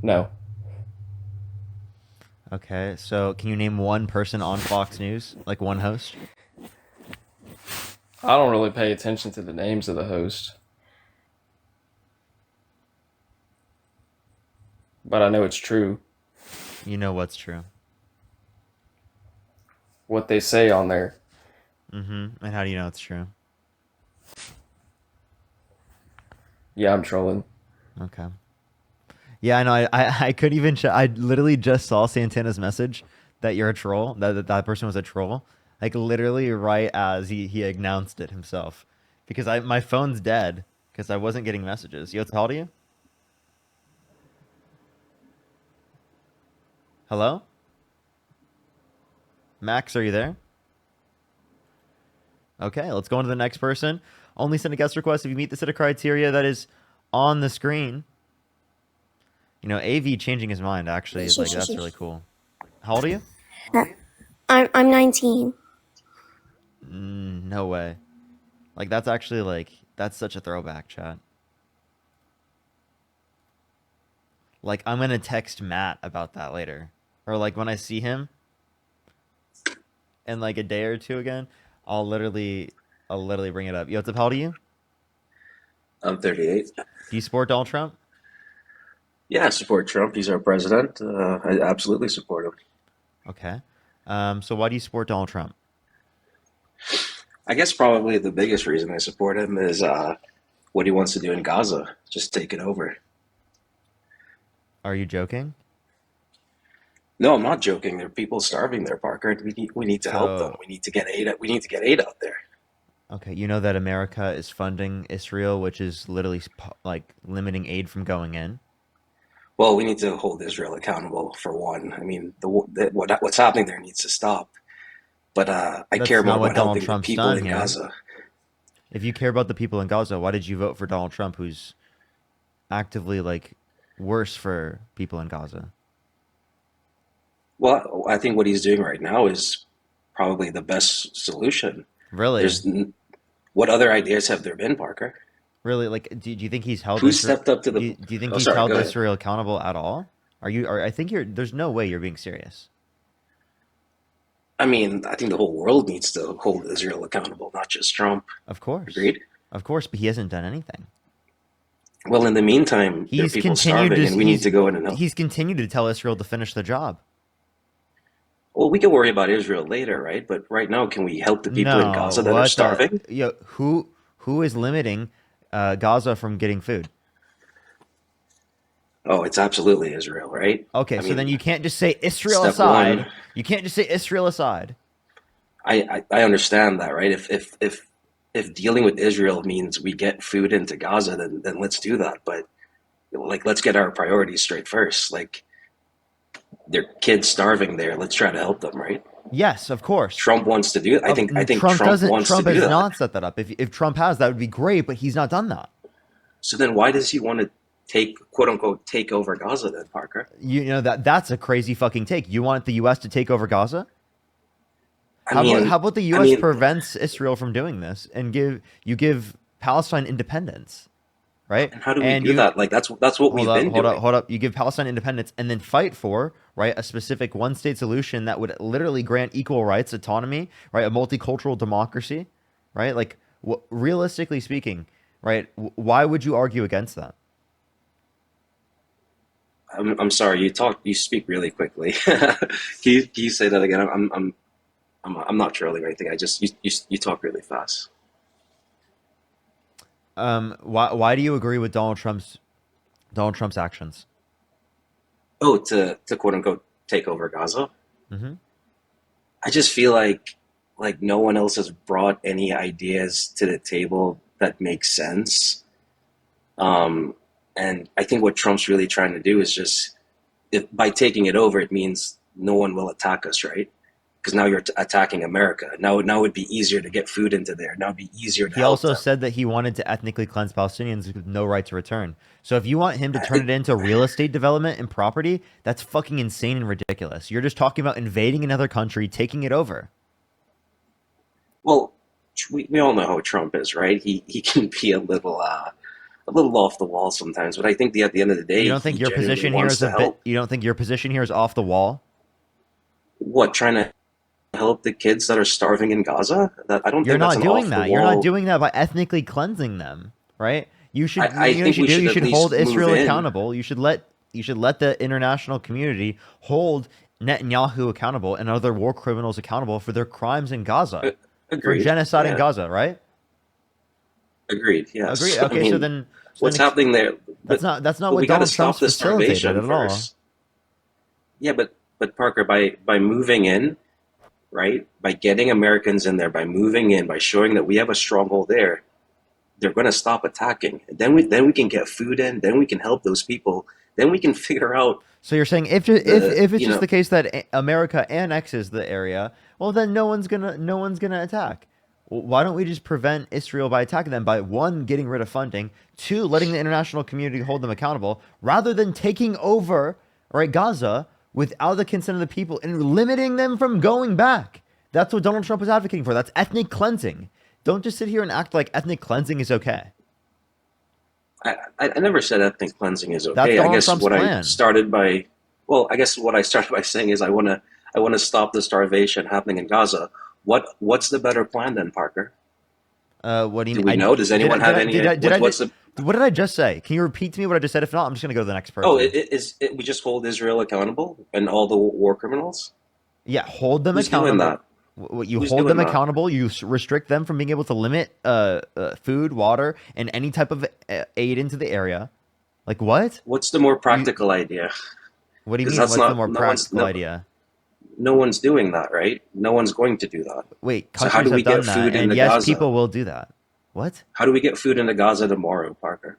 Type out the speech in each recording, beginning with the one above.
No, Okay, so can you name one person on Fox News, like one host? I don't really pay attention to the names of the host, but I know it's true You know what's true. what they say on there. And how do you know it's true? Yeah, I'm trolling. Okay. Yeah, I know. I couldn't even. I literally just saw Santana's message that you're a troll. That person was a troll. Like literally right as he announced it himself, because my phone's dead because I wasn't getting messages. Yo, how old are you? Hello, Max. Are you there? Okay, let's go on to the next person. Only send a guest request if you meet the set of criteria that is on the screen. You know, AV changing his mind actually, like that's really cool. How old are you? I'm 19. No way. Like that's actually like that's such a throwback, chat. Like I'm gonna text Matt about that later, or like when I see him in like a day or two again, I'll literally, I'll literally bring it up. Yo, what's up? How old are you? I'm 38. Do you support Donald Trump? Yeah, I support Trump. He's our president. I absolutely support him. Okay. So why do you support Donald Trump? I guess probably the biggest reason I support him is what he wants to do in Gaza, just take it over. Are you joking? No, I'm not joking. There are people starving there, Parker. We need to help them. So We need to get aid. We need to get aid out there. okay, you know that America is funding Israel, which is literally like limiting aid from going in. Well, we need to hold Israel accountable for one. I mean, what's happening there needs to stop. But I care That's more not what about Donald helping the Trump's people done in here. Gaza. If you care about the people in Gaza, why did you vote for Donald Trump, who's actively like worse for people in Gaza? Well, I think what he's doing right now is probably the best solution. Really? There's What other ideas have there been, Parker? Really, like, do you think he's held Who Israel? stepped up to the? Do you think Oh, he's sorry. held Go ahead. Israel accountable at all? Are you? I think you're. There's no way you're being serious. I mean, I think the whole world needs to hold Israel accountable, not just Trump. Agreed? Of course, but he hasn't done anything. Well, in the meantime, there are people starving, and we need to go in and help. He's continued to tell Israel to finish the job. Well, we can worry about Israel later, right? But right now, can we help the people in No, Gaza that are what the? starving? Yo, who is limiting Gaza from getting food? Oh, it's absolutely Israel, right? Okay, I so then mean, you can't just say Israel step one, aside. You can't just say Israel aside. I understand that, right? If dealing with Israel means we get food into Gaza, then let's do that. But like, let's get our priorities straight first. Like, there are kids starving there. Let's try to help them, right? Yes, of course. Trump wants to do. I think Trump Trump doesn't. wants to Trump do has that. not set that up. If Trump has, that would be great, but he's not done that. So then, why does he want to take quote unquote take over Gaza then, Parker? You know that's a crazy fucking take. You want the U.S. to take over Gaza? I mean, How about the I U.S. mean, prevents Israel from doing this and give Palestine independence, right? and how do we And do you that? Like that's what we've been doing. hold up. You give Palestine independence and then fight for right a specific one-state solution that would literally grant equal rights, autonomy, right? A multicultural democracy, right? Like realistically speaking, right? Why would you argue against that? I'm sorry, you speak really quickly. Can you say that again? I'm not trolling or anything. I just you talk really fast. Why do you agree with Donald Trump's actions? Oh, to quote unquote take over Gaza. Hmm. I just feel like no one else has brought any ideas to the table that make sense. Um, and I think what Trump's really trying to do is just if by taking it over, it means no one will attack us, right? Because now you're attacking America. Now it'd be easier to get food into there. Now it'd be easier to He help also them. said that he wanted to ethnically cleanse Palestinians with no right to return. So if you want him to turn I, it into real estate development and property, that's fucking insane and ridiculous. You're just talking about invading another country, taking it over. well, we all know how Trump is, right? He can be a little a little off the wall sometimes, but I think at the end of the day, You don't think he your genuinely position here wants is to a bit? help. You don't think your position here is off the wall? What, trying to help the kids that are starving in Gaza? That I don't You're think that's not an doing off the that. You're not wall. doing that by ethnically cleansing them, right? You should. I You know what you think should we do. should You at should hold least move Israel in. accountable. You should let the international community hold Netanyahu accountable and other war criminals accountable for their crimes in Gaza, Uh, for Agreed. genocide in Yeah, Gaza, right? agreed. Agree. Yes. I Okay, so mean, then what's happening there? that's not But what we got to Donald stop Trump's the facilitated starvation at all. first. Yeah, but Parker, by moving in, right? By getting Americans in there, by moving in, by showing that we have a stronghold there, they're going to stop attacking. And then we can get food in. Then we can help those people. Then we can figure out So you're saying the if it's just the case that America annexes the area, well then no one's gonna attack. Why don't we just prevent Israel by attacking them by one, getting rid of funding, two, letting the international community hold them accountable, rather than taking over right Gaza without the consent of the people and limiting them from going back. That's what Donald Trump is advocating for. That's ethnic cleansing. Don't just sit here and act like ethnic cleansing is okay. I never said ethnic cleansing is That's okay. I Donald guess Trump's what I plan. started by, well, I guess what I started by saying is I want to stop the starvation happening in Gaza. What's the better plan then, Parker? What do you Do mean? we know? Does anyone have any? What's the? What did I just say? Can you repeat to me what I just said? If not, I'm just gonna go to the next Oh, person. we just hold Israel accountable and all the war criminals. Yeah, hold them Who's doing accountable. that? You Who's hold doing them that? accountable. You restrict them from being able to limit food, water, and any type of aid into the area. Like what? What's the more You practical idea? what do you Because mean? that's What's the not more practical idea? no one's doing that, right? No one's going to do that. Wait, So how countries do have we get done that, food and into yes, Gaza? people will do that. What? How do we get food into Gaza tomorrow, Parker?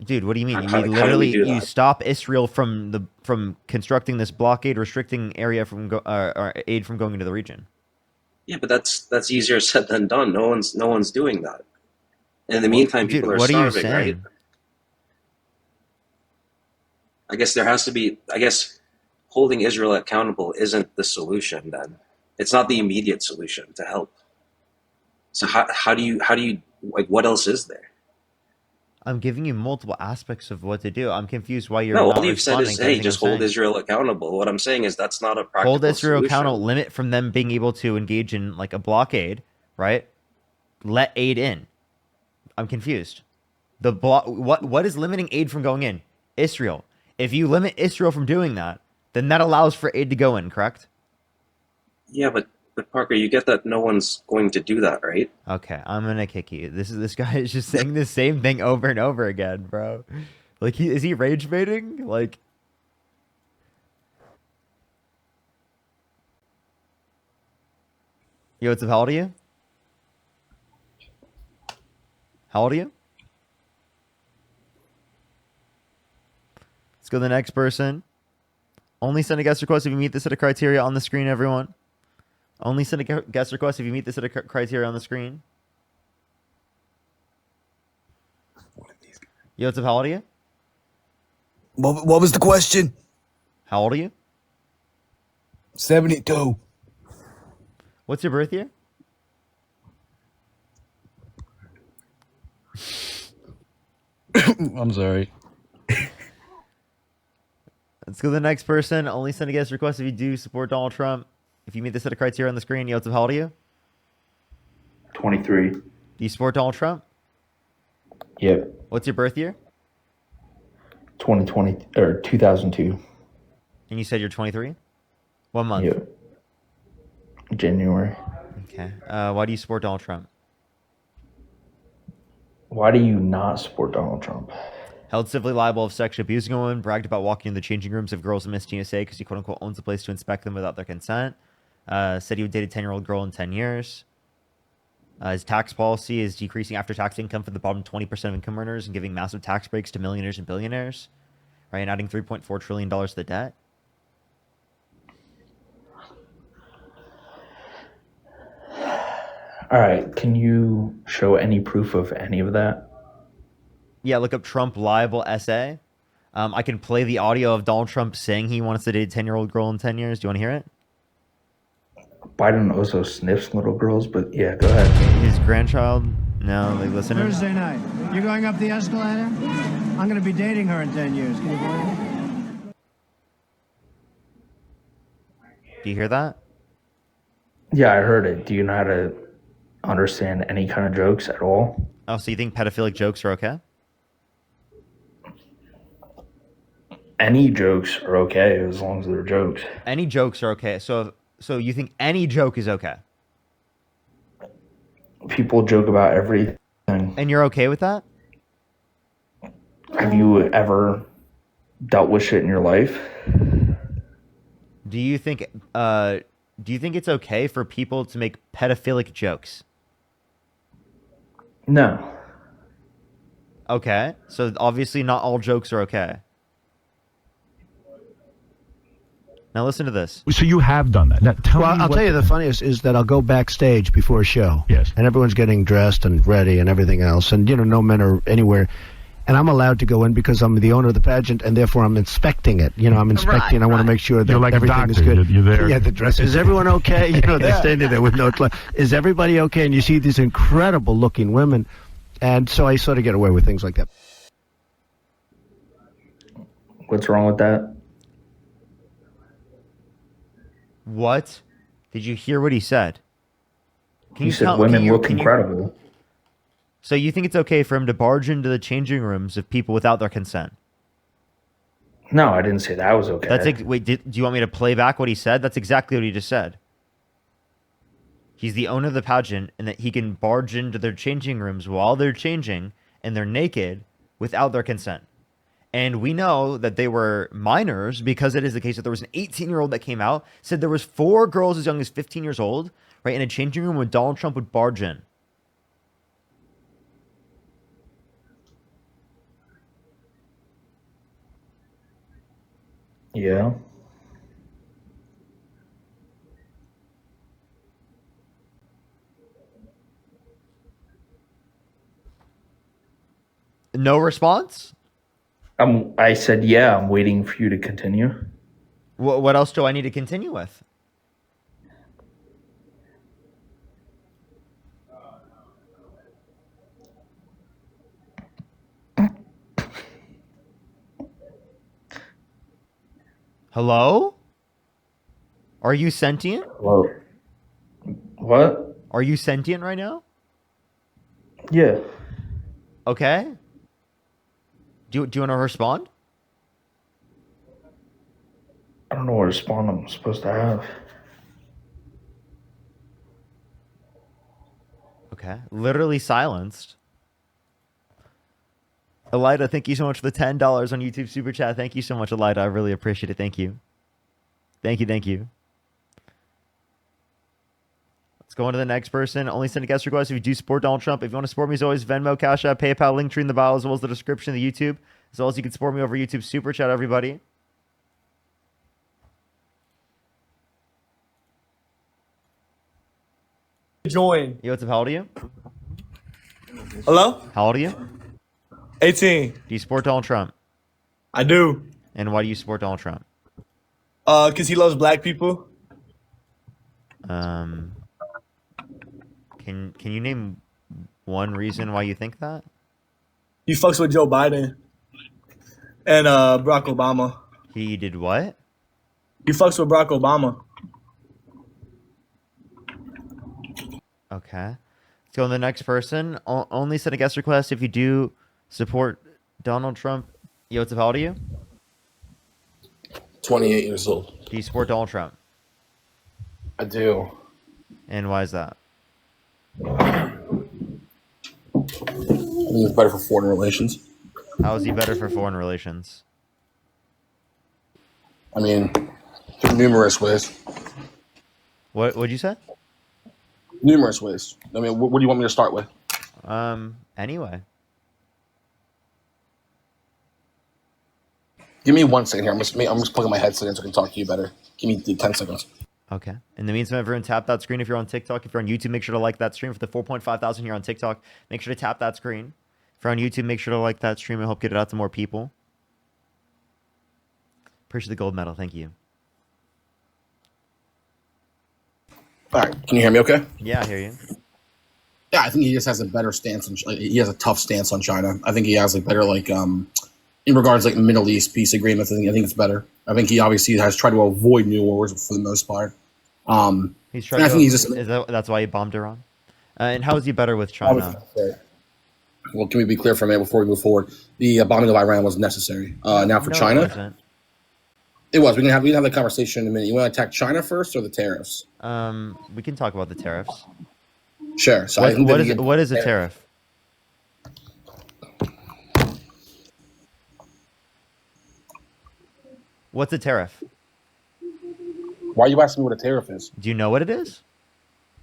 Dude, what do you mean? How, You how do we literally do you that? stop Israel from constructing this blockade, restricting area from or aid from going into the region. Yeah, but that's easier said than done. No one's doing that. And in the meantime, Dude, people are what are you starving, right? saying? I guess there has to be. I guess holding Israel accountable isn't the solution. Then it's not the immediate solution to help. So how do you like what else is there? I'm giving you multiple aspects of what to do. I'm confused why you're No, not all you've said responding is, to hey, everything I'm just hold saying. Israel accountable. What I'm saying is that's not a Hold practical Israel accountable, solution. limit from them being able to engage in like a blockade, right? Let aid in. I'm confused. What is limiting aid from going in? Israel. If you limit Israel from doing that, then that allows for aid to go in, correct? Yeah, but Parker, you get that no one's going to do that, right? Okay, I'm gonna kick you. This guy is just saying the same thing over and over again, bro. Like is he rage baiting? Like yo, what's up? How old are you? How old are you? Let's go to the next person. Only send a guest request if you meet this set of criteria on the screen, everyone. Only send a guest request if you meet this set of criteria on the screen. Yo, what's up? How old are you? What was the question? How old are you? 72. What's your birth year? I'm sorry. Let's go to the next person. Only send a guest request if you do support Donald Trump. If you meet the set of criteria on the screen. Yo, what's up? How old are you? 23. Do you support Donald Trump? Yep. What's your birth year? 2020 or 2002. And you said you're 23? What month? Yep. January. Okay. Why do you support Donald Trump? Why do you not support Donald Trump? Held civilly liable of sexually abusing a woman, bragged about walking in the changing rooms of girls in Miss TSA because he quote unquote owns a place to inspect them without their consent. Said he would date a 10-year-old girl in 10 years. His tax policy is decreasing after-tax income for the bottom 20% of income earners and giving massive tax breaks to millionaires and billionaires, right? And adding $3.4 trillion to the debt. All right. Can you show any proof of any of that? Yeah, look up Trump liable essay. I can play the audio of Donald Trump saying he wants to date a 10-year-old girl in 10 years. Do you want to hear it? Biden also sniffs little girls, but yeah, go ahead. His grandchild No, like listen. Thursday night. You're going up the escalator? I'm going to be dating her in 10 years. Can you believe it? Do you hear that? Yeah, I heard it. Do you know how to understand any kind of jokes at all? Oh, so you think pedophilic jokes are okay? Any jokes are okay as long as they're jokes. Any jokes are okay. So you think any joke is okay? People joke about everything. And you're okay with that? Have you ever dealt with shit in your life? Do you think it's okay for people to make pedophilic jokes? No. Okay. So obviously not all jokes are okay. Now listen to this. So you have done that. Now tell Well, me I'll what tell you the funniest is that I'll go backstage before a show. Yes. And everyone's getting dressed and ready and everything else. And, no men are anywhere. And I'm allowed to go in because I'm the owner of the pageant, and therefore I'm inspecting it. I'm inspecting. Right, I want to make sure that You're like a everything is doctor. good. You're there. Yeah, the dress. Is everyone okay? They're standing there with no clothes. Is everybody okay? And you see these incredible looking women. And so I sort of get away with things like that. What's wrong with that? What? Did you hear what he said? Can You said tell- women can you- look can you- incredible. So you think it's okay for him to barge into the changing rooms of people without their consent? No, I didn't say that was okay. Wait, do you want me to play back what he said? That's exactly what he just said. He's the owner of the pageant, and that he can barge into their changing rooms while they're changing and they're naked without their consent. And we know that they were minors because it is the case that there was an 18-year-old that came out, said there was 4 girls as young as 15 years old, right, in a changing room when Donald Trump would barge in. Yeah. No response? I said, yeah, I'm waiting for you to continue. What else do I need to continue with? Hello? Are you sentient? Well, what? Are you sentient right now? Yeah. Okay. Do you want to respond? I don't know what response I'm supposed to have. Okay. Literally silenced. Elida, thank you so much for the $10 on YouTube Super Chat. Thank you so much, Elida. I really appreciate it. Thank you. Thank you. Let's go on to the next person. Only send a guest request if you do support Donald Trump. If you want to support me, as always, Venmo, Cash App, PayPal, link tree in the bio, as well as the description of the YouTube. As well as you can support me over YouTube Super Chat, everybody. Join. Yo, what's up? How old are you? Hello? How old are you? 18. Do you support Donald Trump? I do. And why do you support Donald Trump? Cause he loves black people. Can you name one reason why you think that? He fucks with Joe Biden and Barack Obama. He did what? He fucks with Barack Obama. Okay. Let's go on to the next person. Only send a guest request if you do support Donald Trump. Yo, what's up? How old are you? 28 years old. Do you support Donald Trump? I do. And why is that? I think it's better for foreign relations. How is he better for foreign relations? I mean, through numerous ways. What'd you say? Numerous ways. I mean, what do you want me to start with? Anyway. Give me 1 second here. I'm just plugging my headset in so I can talk to you better. Give me 10 seconds. Okay. In the meantime, everyone tap that screen if you're on TikTok. If you're on YouTube, make sure to like that stream. For the 4.5 thousand here on TikTok, make sure to tap that screen. If you're on YouTube, make sure to like that stream and help get it out to more people. Appreciate the gold medal. Thank you. All right. Can you hear me okay? Yeah, I hear you. Yeah, I think he just has a better stance. He has a tough stance on China. I think he has like better in regards like Middle East peace agreements. I think it's better. I think he obviously has tried to avoid new wars for the most part. He's trying. That's why he bombed Iran. And how is he better with China? Well, can we be clear for a minute before we move forward? The bombing of Iran was necessary. Now for China, it was. We can have the conversation in a minute. You want to attack China first or the tariffs? We can talk about the tariffs. Sure. So what is a tariff? What's a tariff? Why are you asking me what a tariff is? Do you know what it is?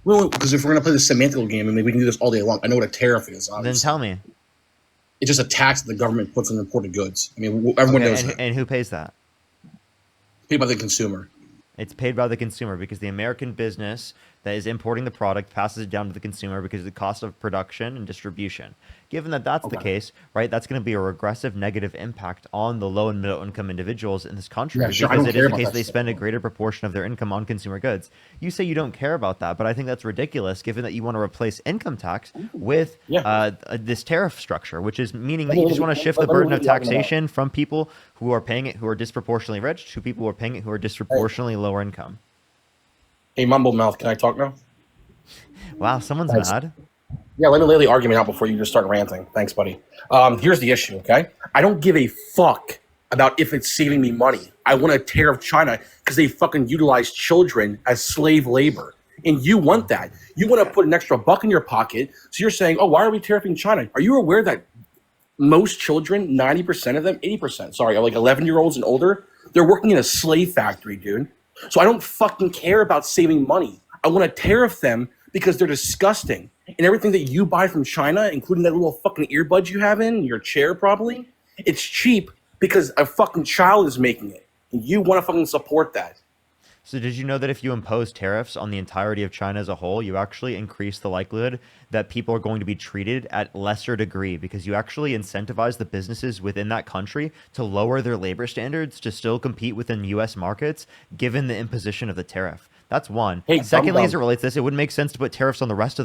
Well, because if we're going to play the semantical game, I mean, we can do this all day long. I know what a tariff is. Obviously. Then tell me. It's just a tax that the government puts on imported goods. I mean, everyone knows that. And who pays that? Paid by the consumer. It's paid by the consumer because the American business that is importing the product passes it down to the consumer because of the cost of production and distribution. Given that that's the case, right, that's going to be a regressive negative impact on the low and middle income individuals in this country because it is the case they spend a greater proportion of their income on consumer goods. You say you don't care about that, but I think that's ridiculous given that you want to replace income tax with this tariff structure, which is meaning that you just want to shift the burden of taxation from people who are paying it who are disproportionately rich to people who are paying it who are disproportionately lower income. Hey, Mumble Mouth, can I talk now? Wow, someone's mad. Yeah, let me lay the argument out before you just start ranting. Thanks, buddy. Here's the issue, okay? I don't give a fuck about if it's saving me money. I want a tariff China because they fucking utilize children as slave labor. And you want that. You want to put an extra buck in your pocket. So you're saying, oh, why are we tariffing China? Are you aware that most children, 90% of them, 80%, sorry, are like 11-year-olds and older? They're working in a slave factory, dude. So I don't fucking care about saving money. I want to tariff them because they're disgusting. And everything that you buy from China, including that little fucking earbuds you have in your chair probably, it's cheap because a fucking child is making it. And you want to fucking support that. So did you know that if you impose tariffs on the entirety of China as a whole, you actually increase the likelihood that people are going to be treated at lesser degree because you actually incentivize the businesses within that country to lower their labor standards to still compete within U.S. markets, given the imposition of the tariff? That's one. Hey, secondly, as it relates to this, it wouldn't make sense to put tariffs on the rest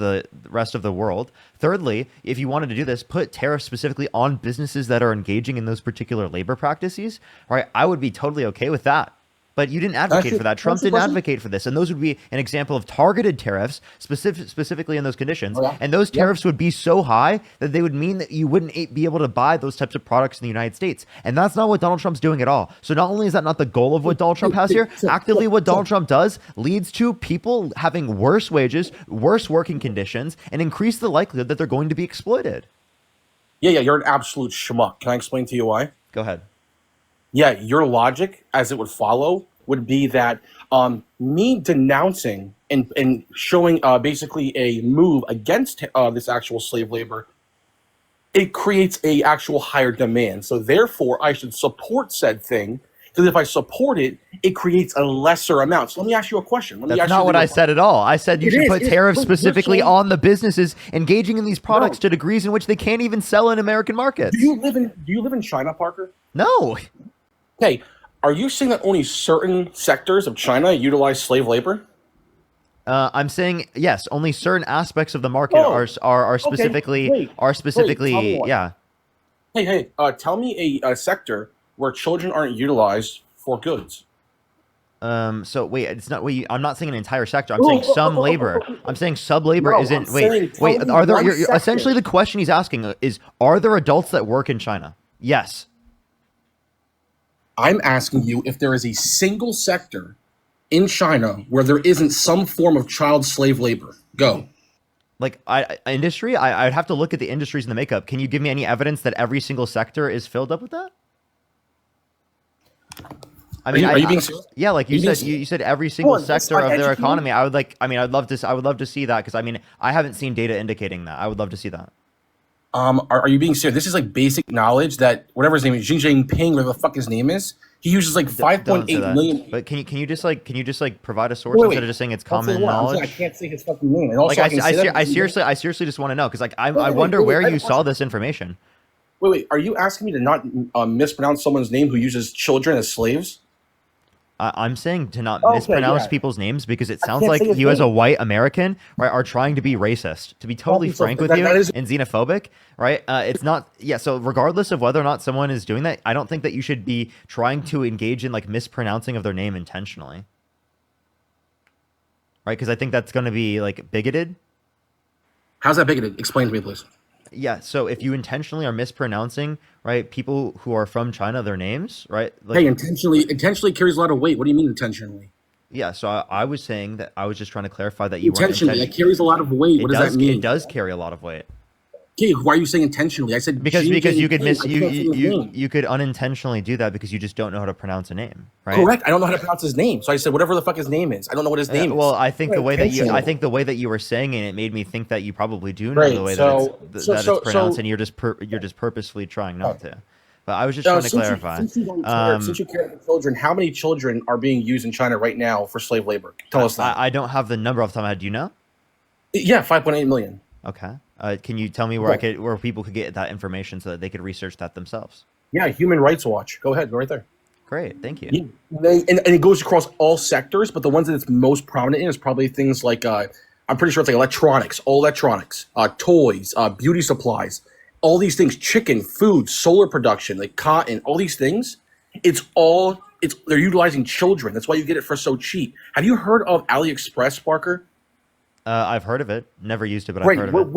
of the world. Thirdly, if you wanted to do this, put tariffs specifically on businesses that are engaging in those particular labor practices. Right? I would be totally okay with that. But you didn't advocate for that. Trump didn't advocate for this. And those would be an example of targeted tariffs specifically in those conditions. And those tariffs would be so high that they would mean that you wouldn't be able to buy those types of products in the United States. And that's not what Donald Trump's doing at all. So not only is that not the goal of what Donald Trump has here, actively what Donald Trump does leads to people having worse wages, worse working conditions, and increase the likelihood that they're going to be exploited. Yeah, you're an absolute schmuck. Can I explain to you why? Go ahead. Yeah, your logic, as it would follow, would be that me denouncing and showing basically a move against this actual slave labor, it creates a actual higher demand. So therefore, I should support said thing, because if I support it, it creates a lesser amount. So let me ask you a question. That's not what I said at all. I said you should put tariffs specifically on the businesses engaging in these products to degrees in which they can't even sell in American markets. Do you live in China, Parker? No. Hey, are you saying that only certain sectors of China utilize slave labor? I'm saying yes. Only certain aspects of the market are specifically yeah. Hey, tell me a sector where children aren't utilized for goods. So wait, it's not. Wait, I'm not saying an entire sector. I'm saying some labor. I'm saying sub labor isn't. Wait. Are there? Essentially, the question he's asking is: are there adults that work in China? Yes. I'm asking you if there is a single sector in China where there isn't some form of child slave labor. Go. Like industry, I'd have to look at the industries in the makeup. Can you give me any evidence that every single sector is filled up with that? I mean, are you being serious? Yeah, like you said every single sector of their economy. I'd love to see that because I haven't seen data indicating that. I would love to see that. Are you being serious? This is like basic knowledge that whatever his name is, Xi Jinping, whatever the fuck his name is, he uses like 5.8 million. But can you just provide a source instead of just saying it's common knowledge? I can't say his fucking name. And also, I seriously just want to know because I wonder where you saw this information. Wait, are you asking me to not mispronounce someone's name who uses children as slaves? I'm saying to not Okay, mispronounce yeah. people's names because it I sounds can't like say his you, as a name. white American, right, are trying to be racist. To be totally So frank with that you is and xenophobic, right? It's not. Yeah. So regardless of whether or not someone is doing that, I don't think that you should be trying to engage in like mispronouncing of their name intentionally, right? Because I think that's going to be like bigoted. how's that bigoted? Explain to me, please. Yeah. So if you intentionally are mispronouncing, right, people who are from China, their names, right? Like, Hey, intentionally carries a lot of weight. What do you mean intentionally? yeah. So I was saying that I was just trying to clarify that you weren't Intentionally, intention. that carries a lot of weight. What does that It mean? does carry a lot of weight. Okay, why are you saying intentionally? I said Because you could miss I can't say his name. you could unintentionally do that because you just don't know how to pronounce a name, right? Correct. I don't know how to pronounce his name, so I said whatever the fuck his name is. I don't know what his name Well, is. I think the way that Intentionally. the way that you were saying it made me think that you probably do know the Great. way So that it's pronounced, and you're just purposefully trying not to. But I was just trying to clarify. Since you care about children, how many children are being used in China right now for slave labor? Tell us that. I don't have the number off the top of my head. Do you know? Yeah, 5.8 million. Okay. Can you tell me where where people could get that information so that they could research that themselves? Yeah, Human Rights Watch. Go ahead, go right there. Great, thank you. And it goes across all sectors, but the ones that it's most prominent in is probably things like I'm pretty sure it's like electronics, all electronics, toys, beauty supplies, all these things, chicken, food, solar production, like cotton, all these things. They're utilizing children. That's why you get it for so cheap. Have you heard of AliExpress, Parker? I've heard of it. Never used it, but Right. I've heard of it.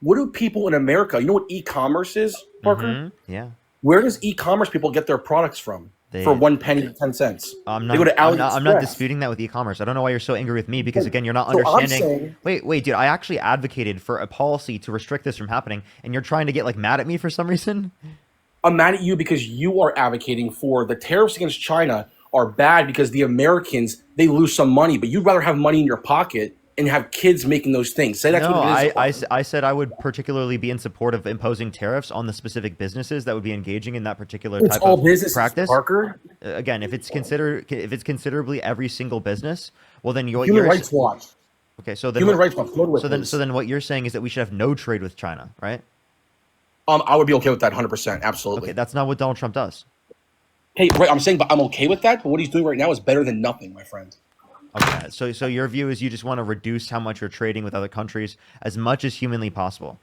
What do people in America? You know what e-commerce is, Parker? Yeah. Where does e-commerce people get their products from? For 1 penny, 10 cents. They go to I'm not disputing that with e-commerce. I don't know why you're so angry with me because again, you're not understanding. Wait, dude. I actually advocated for a policy to restrict this from happening, and you're trying to get like mad at me for some reason. I'm mad at you because you are advocating for the tariffs against China are bad because the Americans they lose some money, but you'd rather have money in your pocket and have kids making those things. Say that's what it is. I said I would particularly be in support of imposing tariffs on the specific businesses that would be engaging in that particular type of practice. Parker. Again, if it's considerably every single business, well then Human Rights Watch. Okay, so then Human Rights Watch. So then what you're saying is that we should have no trade with China, right? I would be okay with that 100%. Absolutely. Okay, that's not what Donald Trump does. Hey, right, I'm saying, but I'm okay with that. But what he's doing right now is better than nothing, my friend. Okay, so your view is you just want to reduce how much you're trading with other countries as much as humanly possible,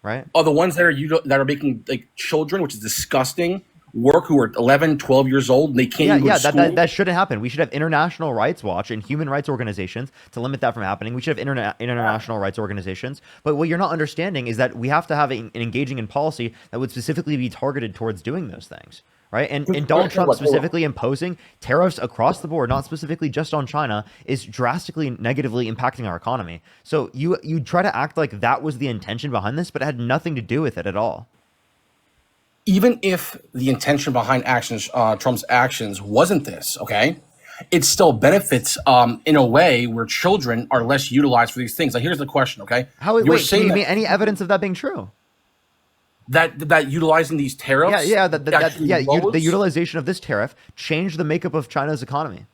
right? Oh, the ones that are making like children, which is disgusting, work who are 11, 12 years old and they can't go to school. That shouldn't happen. We should have international rights watch and human rights organizations to limit that from happening. We should have international rights organizations. But what you're not understanding is that we have to have an engaging in policy that would specifically be targeted towards doing those things. Right. And Donald Trump specifically imposing tariffs across the board, not specifically just on China, is drastically negatively impacting our economy. So you try to act like that was the intention behind this, but it had nothing to do with it at all. Even if the intention behind Trump's actions wasn't this, okay, it still benefits in a way where children are less utilized for these things. Like, here's the question, okay? Can you give me any evidence of that being true? That utilizing these tariffs, the utilization of this tariff changed the makeup of China's economy.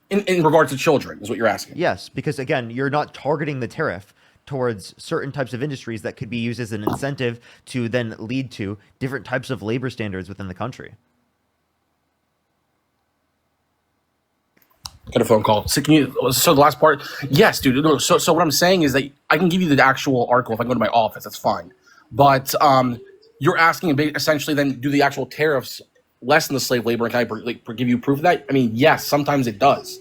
In regards to children, is what you're asking. Yes, because again, you're not targeting the tariff towards certain types of industries that could be used as an incentive to then lead to different types of labor standards within the country. Got a phone call. So the last part, yes, dude. No, so what I'm saying is that I can give you the actual article if I go to my office. That's fine. But you're asking essentially then do the actual tariffs lessen the slave labor? And can I give you proof of that? I mean, yes, sometimes it does.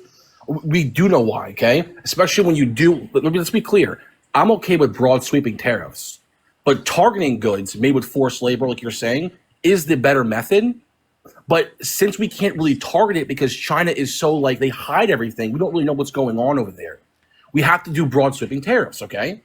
We do know why, okay? Especially when you do. Let's be clear. I'm okay with broad sweeping tariffs, but targeting goods made with forced labor, like you're saying, is the better method. But since we can't really target it because China is so they hide everything, we don't really know what's going on over there. We have to do broad sweeping tariffs, okay?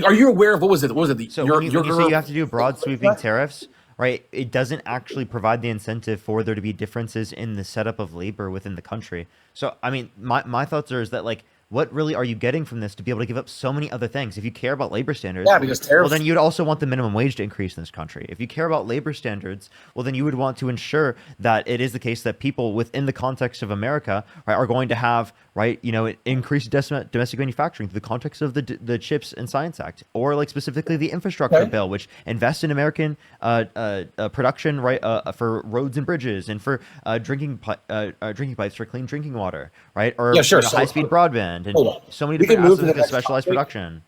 Are you aware of what was it? So when you say you have to do broad sweeping tariffs, right? It doesn't actually provide the incentive for there to be differences in the setup of labor within the country. So I mean, my thoughts are that what really are you getting from this to be able to give up so many other things? If you care about labor standards, because tariffs, well, then you'd also want the minimum wage to increase in this country. If you care about labor standards, well, then you would want to ensure that it is the case that people within the context of America, right, are going to have right? It increased domestic manufacturing through the context of the Chips and Science Act, or like specifically the infrastructure bill, which invests in American production, right, for roads and bridges and for drinking pipes for clean drinking water, right? Or Yeah, sure. high speed broadband and Hold on. so many We can different move to the aspects of next specialized topic. production.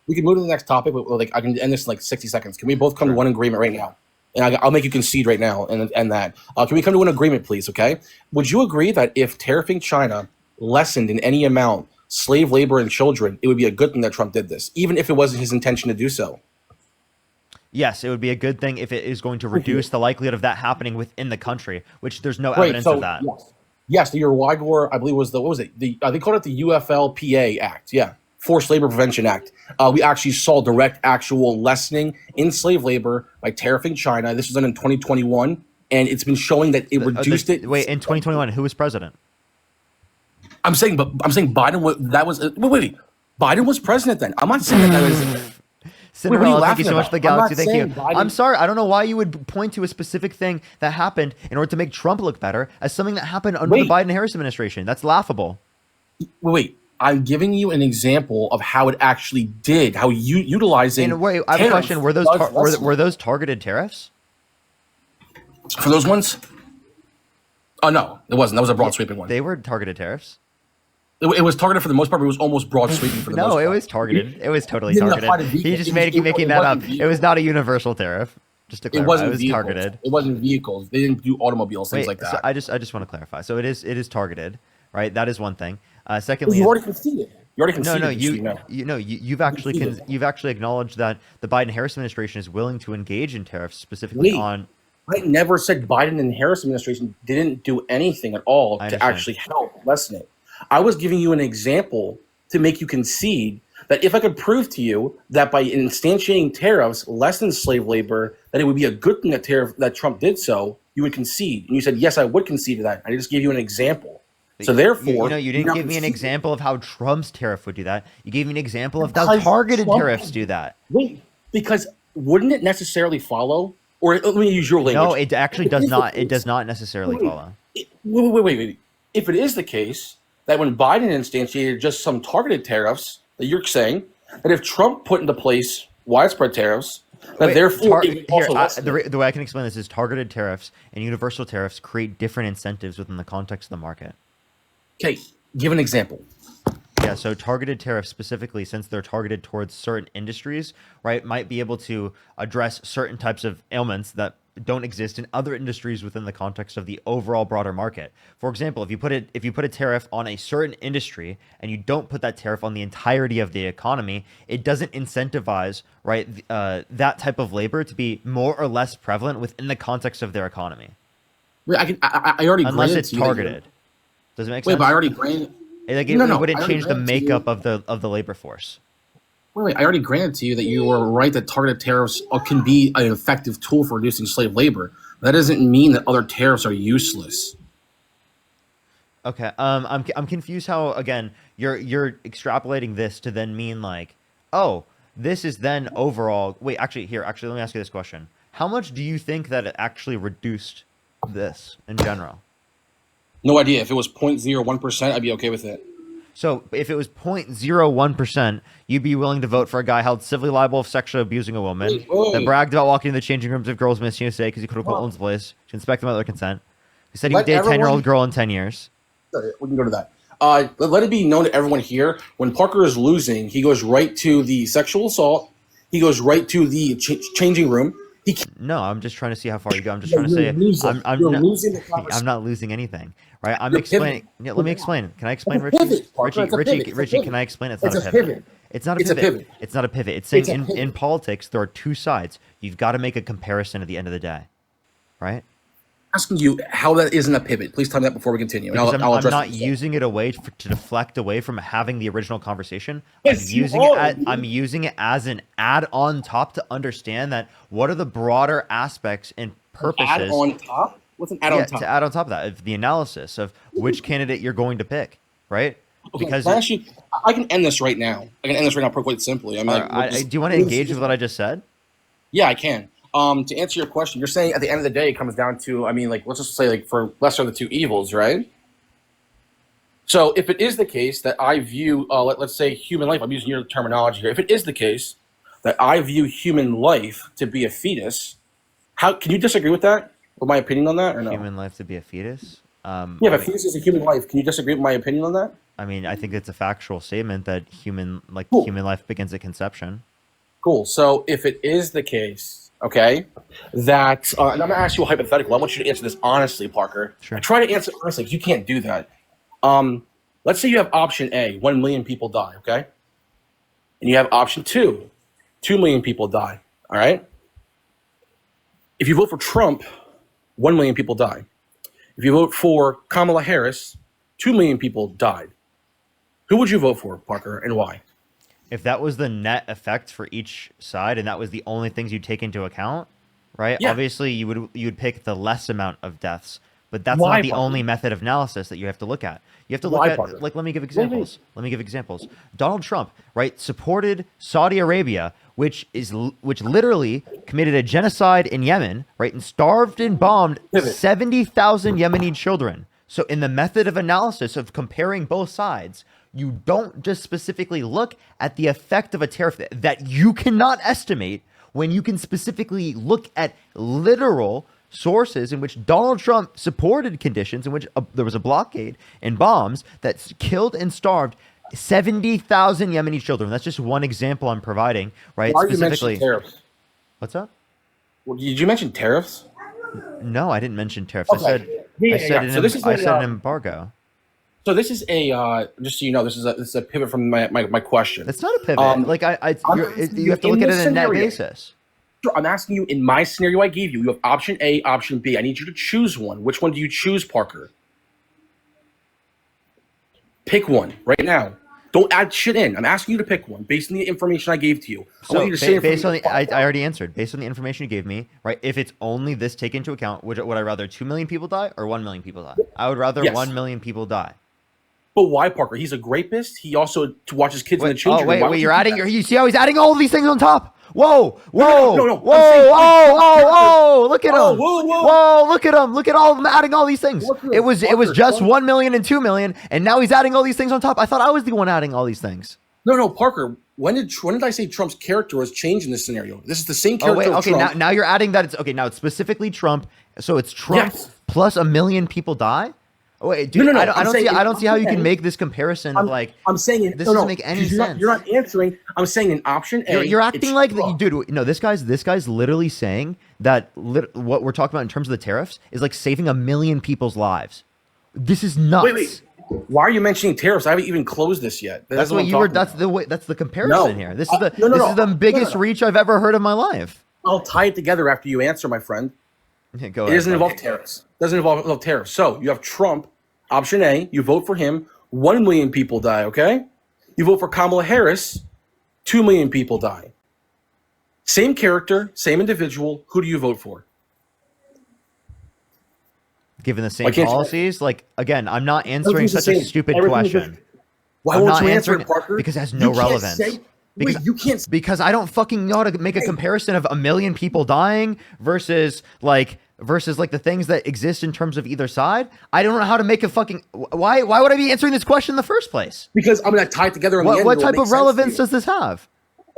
We can move to the next topic, but like I can end this in like 60 seconds. Can we both come to one agreement right now? And I'll make you concede right now and end that. Can we come to an agreement, please? Okay. Would you agree that if tariffing China lessened in any amount slave labor and children, it would be a good thing that Trump did this, even if it wasn't his intention to do so? Yes, it would be a good thing if it is going to reduce the likelihood of that happening within the country, which there's no evidence of that. Yes, the Uruguay, I believe was what was it? They called it the UFLPA Act. Yeah. Forced Labor Prevention Act. We actually saw direct actual lessening in slave labor by tariffing China. This was done in 2021, and it's been showing that it reduced it. Wait, in 2021, who was president? I'm saying Biden was wait. Biden was president then. I'm not saying that was Cinderella, thank you so much for the about? galaxy. Thank you. I'm sorry, I don't know why you would point to a specific thing that happened in order to make Trump look better as something that happened under the Biden-Harris administration. That's laughable. Wait. I'm giving you an example of how it actually did, how you utilizing. And wait, I have a question. Were those targeted tariffs? For those ones? Oh no, it wasn't. That was a broad sweeping one. They were targeted tariffs. It was targeted for the most part, but it was almost broad sweeping for the most part. No, it was targeted. It was totally targeted. He just making that up. It was not a universal tariff. Just to clarify, it was targeted. It wasn't vehicles. They didn't do automobiles, things like that. So I just want to clarify. So it is targeted, right? That is one thing. Secondly, you already conceded. You already conceded. You've actually acknowledged that the Biden-Harris administration is willing to engage in tariffs specifically on. I never said Biden and Harris administration didn't do anything at all to actually help lessen it. I was giving you an example to make you concede that if I could prove to you that by instantiating tariffs lessen slave labor, that it would be a good thing that Trump did so, you would concede. And you said, yes, I would concede to that. I just gave you an example. So therefore, you didn't give me an example of how Trump's tariff would do that. You gave me an example of how targeted tariffs do that. Wait, because wouldn't it necessarily follow? Or let me use your language. No, it actually does not. It does not necessarily follow. Wait. If it is the case that when Biden instantiated just some targeted tariffs, that you're saying that if Trump put into place widespread tariffs, that therefore the way I can explain this is targeted tariffs and universal tariffs create different incentives within the context of the market. Okay, give an example. Yeah, so targeted tariffs specifically, since they're targeted towards certain industries, right, might be able to address certain types of ailments that don't exist in other industries within the context of the overall broader market. For example, if you put a tariff on a certain industry and you don't put that tariff on the entirety of the economy, it doesn't incentivize, right, that type of labor to be more or less prevalent within the context of their economy. I already unless it's targeted. Does it make sense? Wait, but I already granted. It wouldn't change the makeup of the labor force. Wait, I already granted to you that you were right that targeted tariffs can be an effective tool for reducing slave labor. That doesn't mean that other tariffs are useless. Okay, I'm confused how, again, you're extrapolating this to then mean like, oh, this is then overall. Wait, actually, let me ask you this question: how much do you think that it actually reduced this in general? No idea. If it was 0.01%, I'd be okay with it. So if it was 0.01%, you'd be willing to vote for a guy held civilly liable of sexually abusing a woman, that bragged about walking in the changing rooms of girls' Miss USA because he could have quote owns the place, to inspect them without their consent. He said he would date a 10-year-old girl in 10 years. We can go to that. Let it be known to everyone here, when Parker is losing, he goes right to the sexual assault. He goes right to the changing room. No, I'm just trying to see how far you go. I'm just trying to say I'm not losing anything, right? I'm explaining. Yeah, let me explain. Can I explain, Richie? Richie, can I explain? It's not a pivot. It's not a pivot. It's not a pivot. It's saying in politics there are two sides. You've got to make a comparison at the end of the day, right? Asking you how that isn't a pivot. Please tell me that before we continue. And I'm not using it to deflect away from having the original conversation. I'm using it as an add-on top to understand that what are the broader aspects and purposes. Add on top? What's an add-on top? To add on top of that, of the analysis of which candidate you're going to pick, right? Okay, because I can end this right now. I can end this right now quite simply. I mean, do you want to engage with what I just said? Yeah, I can. To answer your question, you're saying at the end of the day, it comes down to, I mean, like, let's just say, like, for lesser of the two evils, right? So if it is the case that I view, let's say human life, I'm using your terminology here. If it is the case that I view human life to be a fetus, how can you disagree with that? With my opinion on that, or no? Human life to be a fetus? Yeah, if a fetus is a human life, can you disagree with my opinion on that? I mean, I think it's a factual statement that human life begins at conception. Cool. So if it is the case, okay, that and I'm gonna ask you a hypothetical. I want you to answer this honestly, Parker. Sure. Try to answer honestly, because you can't do that. Let's say you have option A, 1 million people die, okay? And you have option 2, 2 million people die, all right? If you vote for Trump, 1 million people die. If you vote for Kamala Harris, 2 million people died. Who would you vote for, Parker, and why? If that was the net effect for each side and that was the only things you'd take into account, right? Yeah. Obviously, you'd pick the less amount of deaths, but that's Why, not the Parker? only method of analysis that you have to look at. You have to look Why, at, Parker? like, let me give examples. Donald Trump, right, supported Saudi Arabia, which literally committed a genocide in Yemen, right, and starved and bombed 70,000 Yemeni children. So in the method of analysis of comparing both sides, you don't just specifically look at the effect of a tariff that you cannot estimate when you can specifically look at literal sources in which Donald Trump supported conditions in which there was a blockade and bombs that killed and starved 70,000 Yemeni children. That's just one example I'm providing, right? Why did you Specifically, mention tariffs? What's up? Well, did you mention tariffs? No, I didn't mention tariffs. Okay. I said an embargo. So this is a just so you know, this is a pivot from my question. It's not a pivot. You have to look at it in a net basis. I'm asking you in my scenario I gave you. You have option A, option B. I need you to choose one. Which one do you choose, Parker? Pick one right now. Don't add shit in. I'm asking you to pick one based on the information I gave to you. I want you to say based on I already answered. Based on the information you gave me, right? If it's only this take into account, would I rather 2 million people die or 1 million people die? I would rather 1 million people die. But why, Parker? He's a rapist. He also watches kids and the children. Oh, wait, you're adding. You see how he's adding all of these things on top? Whoa! No. Whoa! Look at him! Whoa! Look at him! Look at all of them adding all these things. It was just 1 million and 2 million, and now he's adding all these things on top. I thought I was the one adding all these things. No, Parker. When did I say Trump's character was changed in this scenario? This is the same character. Okay. Now you're adding that. Now it's specifically Trump. So it's Trump plus 1 million people die. Oh, wait, dude, no. I don't see how you can make this comparison of like. I'm saying this doesn't make any sense. You're not answering. I'm saying in option A. You're acting like dude. No, this guy's literally saying that what we're talking about in terms of the tariffs is like saving 1 million people's lives. This is nuts. Wait. Why are you mentioning tariffs? I haven't even closed this yet. That's what you were. That's the way. That's the comparison here. This is the biggest reach I've ever heard in my life. I'll tie it together after you answer, my friend. Go it ahead. Doesn't involve tariffs. Doesn't involve tariffs. So you have Trump, option A. You vote for him. 1 million people die. Okay. You vote for Kamala Harris. 2 million people die. Same character, same individual. Who do you vote for? Given the same policies, like again, I'm not answering such a stupid question. Why won't you answer it, Parker? Because it has no relevance. Because I don't fucking know how to make a comparison of 1 million people dying versus the things that exist in terms of either side. I don't know how to make a fucking why would I be answering this question in the first place? Because I'm gonna tie it together. What type of relevance does this have?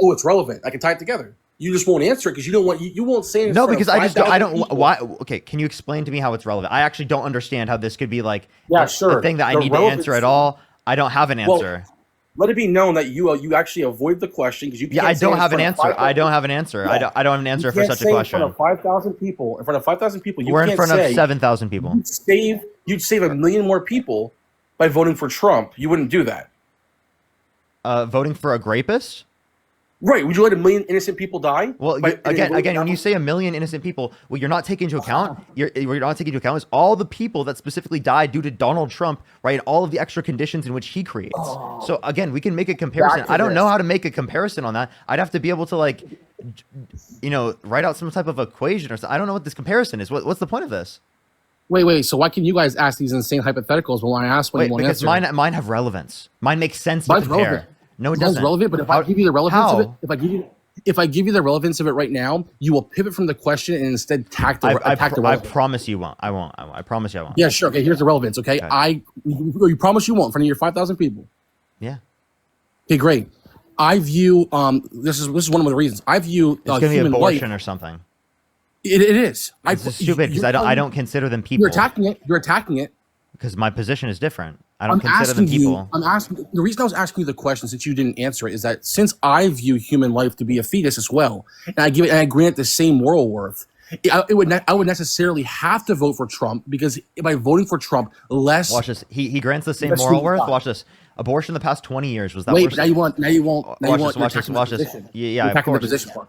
Oh, it's relevant. I can tie it together. You just won't answer it because you don't want. You won't say it. No, because I don't. Why? Okay, can you explain to me how it's relevant? I actually don't understand how this could be like. Sure. The thing that I need to answer at all. I don't have an answer. Let it be known that you actually avoid the question because you can't. Yeah, I don't have an answer. I don't have an answer. I don't have an answer for such a question. In front of 5,000 people. In front of 5,000 people, we're in front of 7,000 people. You'd save 1 million more people by voting for Trump. You wouldn't do that. Voting for a rapist? Right. Would you let 1 million innocent people die? Well, again, when you say 1 million innocent people, what you're not taking into account, is all the people that specifically died due to Donald Trump, right? All of the extra conditions in which he creates. So again, we can make a comparison. I don't know how to make a comparison on that. I'd have to be able to write out some type of equation or something. I don't know what this comparison is. What's the point of this? Wait. So why can you guys ask these insane hypotheticals when I ask when you won't answer? Because mine have relevance. Mine makes sense to compare. Relevant. No, it doesn't. Relevant, but if I give you the relevance of it, if I give you the relevance of it right now, you will pivot from the question and instead attack the I relevance. promise you won't. I won't. I promise you I won't. Yeah, sure. Okay, here's the relevance. Okay, you promise you won't in front of your 5,000 people. Yeah. Okay, great. I view this is one of the reasons I view It's gonna be human abortion life. or something. It is. This is stupid because I don't consider them people. You're attacking it. You're attacking it. Because my position is different. I don't consider them people. I'm asking. The reason I was asking you the question, since you didn't answer it, is that since I view human life to be a fetus as well, and I grant the same moral worth, I would necessarily have to vote for Trump because by voting for Trump, less. Watch this. He grants the same moral worth. Watch this. Abortion the past 20 years was that. Wait, now you won't. Watch this. Yeah,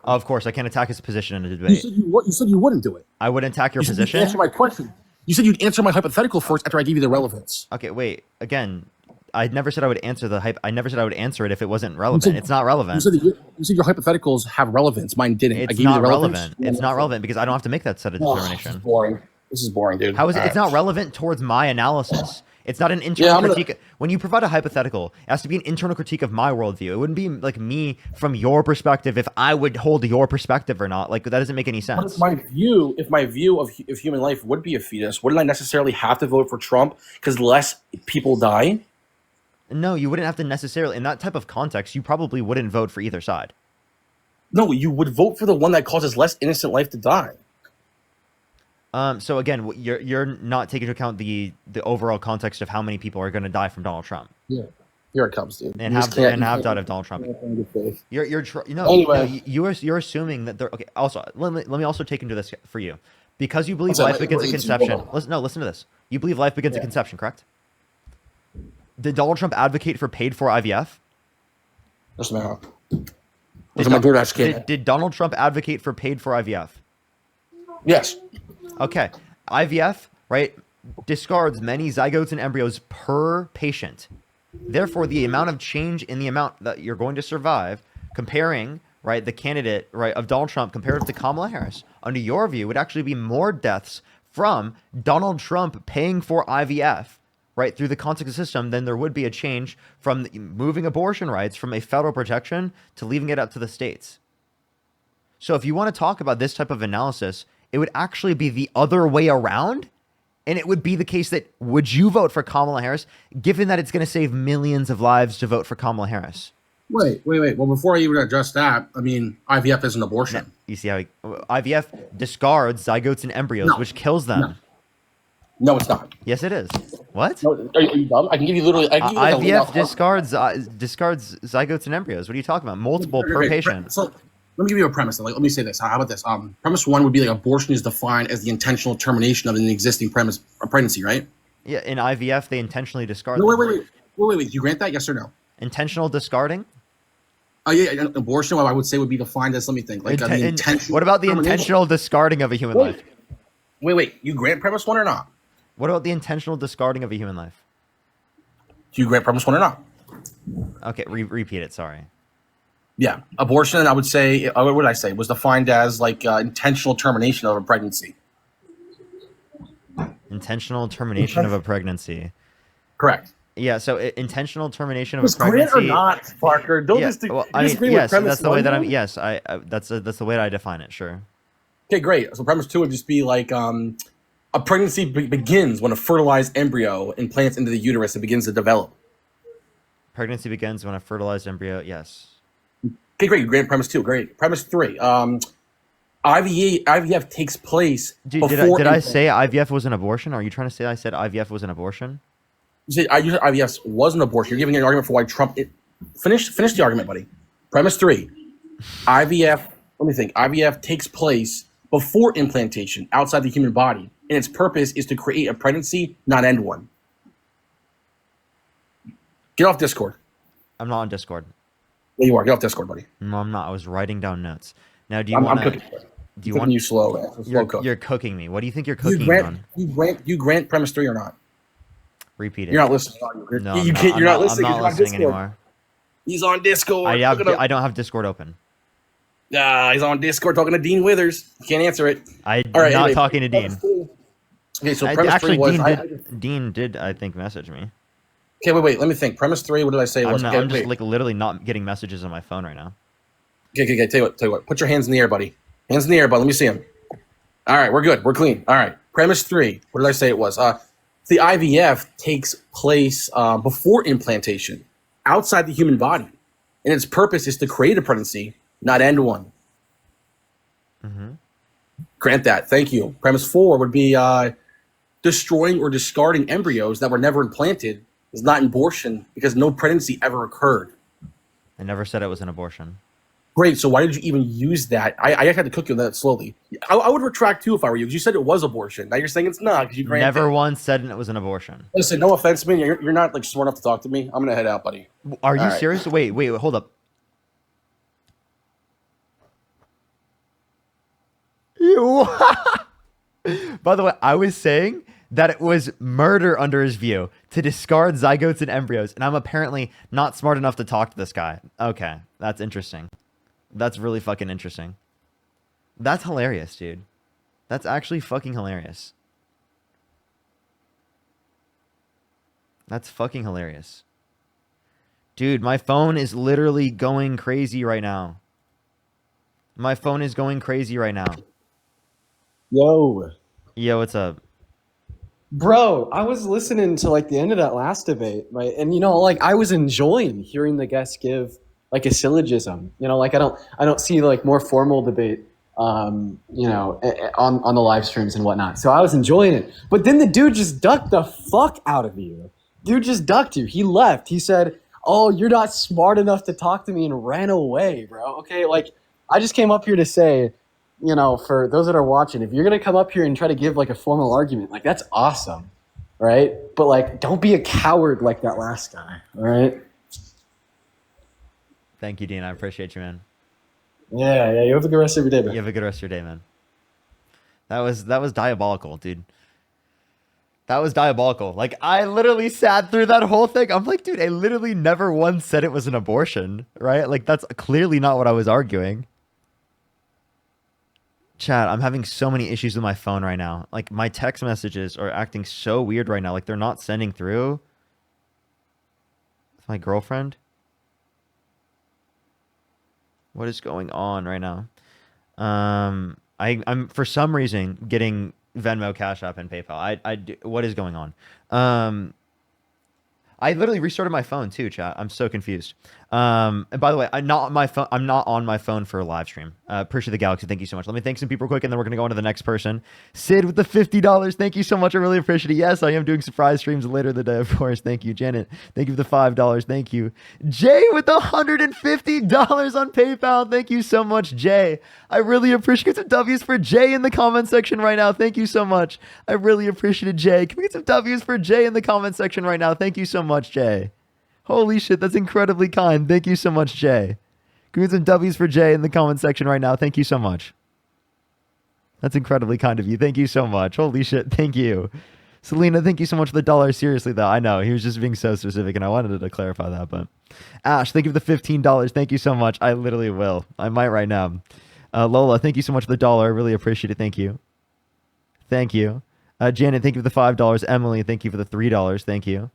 of course. I can't attack his position in a debate. You said you wouldn't do it. I wouldn't attack your position. Answer my question. You said you'd answer my hypothetical first after I give you the relevance. Okay, wait. Again, I never said I would answer the hype. I never said I would answer it if it wasn't relevant. It's not relevant. You said your hypotheticals have relevance. Mine didn't. It's not relevant. It's not relevant because I don't have to make that set of determination. This is boring. This is boring, dude. How is it? It's not relevant towards my analysis. It's not an internal critique. When you provide a hypothetical, it has to be an internal critique of my worldview. It wouldn't be like me from your perspective if I would hold your perspective or not. Like that doesn't make any sense. If my view of human life would be a fetus, wouldn't I necessarily have to vote for Trump because less people die? No, you wouldn't have to necessarily. In that type of context, you probably wouldn't vote for either side. No, you would vote for the one that causes less innocent life to die. So again, you're not taking into account the overall context of how many people are going to die from Donald Trump. Yeah, here it comes, dude. And have died of Donald Trump. Anyway, you're assuming that they're okay. Also, let me also take into this for you, because you believe life begins at conception. Listen to this. You believe life begins at conception, correct? Did Donald Trump advocate for paid for IVF? Just a minute. Did Donald Trump advocate for paid for IVF? Yes. Okay. IVF, right, discards many zygotes and embryos per patient. Therefore, the amount of change in the amount that you're going to survive, comparing, right, the candidate, right, of Donald Trump compared to Kamala Harris, under your view, would actually be more deaths from Donald Trump paying for IVF, right, through the context of the system than there would be a change from moving abortion rights from a federal protection to leaving it up to the states. So if you want to talk about this type of analysis, it would actually be the other way around. And it would be the case that would you vote for Kamala Harris, given that it's going to save millions of lives to vote for Kamala Harris? Wait. Well, before I even address that, I mean, IVF is an abortion. You see how IVF discards zygotes and embryos, which kills them. No, it's not. Yes, it is. What? No, are you dumb? I can give you literally. IVF discards zygotes and embryos. What are you talking about? Multiple per patient. So let me give you a premise. Like, let me say this. How about this? Premise one would be like abortion is defined as the intentional termination of an existing pregnancy, right? Yeah, in IVF they intentionally discard. No, wait. Do you grant that? Yes or no? Intentional discarding? Oh yeah, abortion. I would say would be defined as, let me think. Like the intentional. What about the intentional discarding of a human life? Wait. You grant premise one or not? What about the intentional discarding of a human life? Do you grant premise one or not? Okay, repeat it. Sorry. Yeah, abortion. I would say. What would I say? Was defined as like intentional termination of a pregnancy. Intentional termination of a pregnancy. Correct. Yeah. So intentional termination of a pregnancy. pregnancy. Grant or not, Parker? Don't yeah, just. Well, I mean, yes, that's the way that I'm. Yes, that's the way that I define it. Sure. Okay, great. So premise two would just be like a pregnancy begins when a fertilized embryo implants into the uterus and begins to develop. Pregnancy begins when a fertilized embryo. Yes. Okay, great. Grant premise two. Great. Premise three. IVF takes place before. Did I say IVF was an abortion? Are you trying to say I said IVF was an abortion? You said IVF was an abortion. You're giving an argument for why Trump. Finish the argument, buddy. Premise three. IVF. Let me think. IVF takes place before implantation outside the human body, and its purpose is to create a pregnancy, not end one. Get off Discord. I'm not on Discord. Yeah, you are. Get off Discord, buddy. No, I'm not. I was writing down notes. Now, do you want to? Do you want you slow? Man. You're cooking me. What do you think you're cooking on? You grant premise three or not? Repeat it. You're not listening. No, you're not listening. I'm not listening anymore. He's on Discord. I don't have Discord open. He's on Discord talking to Dean Withers. Can't answer it. I'm not talking to Dean. Okay, so actually, Dean did I think message me. Okay, wait. Let me think. Premise three. What did I say? I'm just like literally not getting messages on my phone right now. Okay. Tell you what. Put your hands in the air, buddy. Hands in the air, buddy. Let me see them. All right, we're good. We're clean. All right. Premise 3. What did I say it was? The IVF takes place before implantation, outside the human body, and its purpose is to create a pregnancy, not end one. Mm-hmm. Grant that. Thank you. Premise 4 would be destroying or discarding embryos that were never implanted is not an abortion because no pregnancy ever occurred. I never said it was an abortion. Great. So why did you even use that? I had to cook you on that slowly. I would retract too if I were you because you said it was abortion. Now you're saying it's not because you granted. Never once said it was an abortion. Listen, no offense, man. You're not like smart enough to talk to me. I'm gonna head out, buddy. Are you All right. serious? Wait, hold up. By the way, I was saying that it was murder under his view to discard zygotes and embryos, and I'm apparently not smart enough to talk to this guy. Okay, that's interesting. That's really fucking interesting. That's hilarious, dude. That's actually fucking hilarious. That's fucking hilarious. Dude, my phone is literally going crazy right now. My phone is going crazy right now. Yo, What's up? bro, I was listening to like the end of that last debate, right? And like I was enjoying hearing the guests give like a syllogism. Like I don't see like more formal debate, on the live streams and whatnot. So I was enjoying it. But then the dude just ducked the fuck out of you. Dude just ducked you. He left. He said, "Oh, you're not smart enough to talk to me," and ran away, bro. Okay, like I just came up here to say, for those that are watching, if you're going to come up here and try to give like a formal argument, like that's awesome, right? But like, don't be a coward like that last guy, all right? Thank you, Dean. I appreciate you, man. Yeah. You have a good rest of your day, man. You have a good rest of your day, man. That was diabolical, dude. That was diabolical. Like, I literally sat through that whole thing. I'm like, dude, I literally never once said it was an abortion, right? Like, that's clearly not what I was arguing. Chat, I'm having so many issues with my phone right now. Like, my text messages are acting so weird right now. Like, they're not sending through. With my girlfriend. What is going on right now? I'm for some reason getting Venmo, Cash App, and PayPal. What is going on? I literally restarted my phone too, chat. I'm so confused. And by the way, I'm not on my phone for a live stream. Appreciate the Galaxy. Thank you so much. Let me thank some people real quick, and then we're gonna go on to the next person. Sid with the $50. Thank you so much. I really appreciate it. Yes, I am doing surprise streams later in the day, of course. Thank you, Janet. Thank you for the $5. Thank you, Jay with the $150 on PayPal. Thank you so much, Jay. I really appreciate some W's for Jay in the comment section right now. Thank you so much. I really appreciate it, Jay. Can we get some W's for Jay in the comment section right now? Thank you so much, Jay. Holy shit, that's incredibly kind. Thank you so much, Jay. Can we get some W's for Jay in the comment section right now? Thank you so much. That's incredibly kind of you. Thank you so much. Holy shit, thank you. Selena, thank you so much for the $1. Seriously, though, I know he was just being so specific, and I wanted to clarify that. But Ash, thank you for the $15. Thank you so much. I literally will. I might right now. Lola, thank you so much for the $1. I really appreciate it. Thank you. Thank you. Janet, thank you for the $5. Emily, thank you for the $3. Thank you.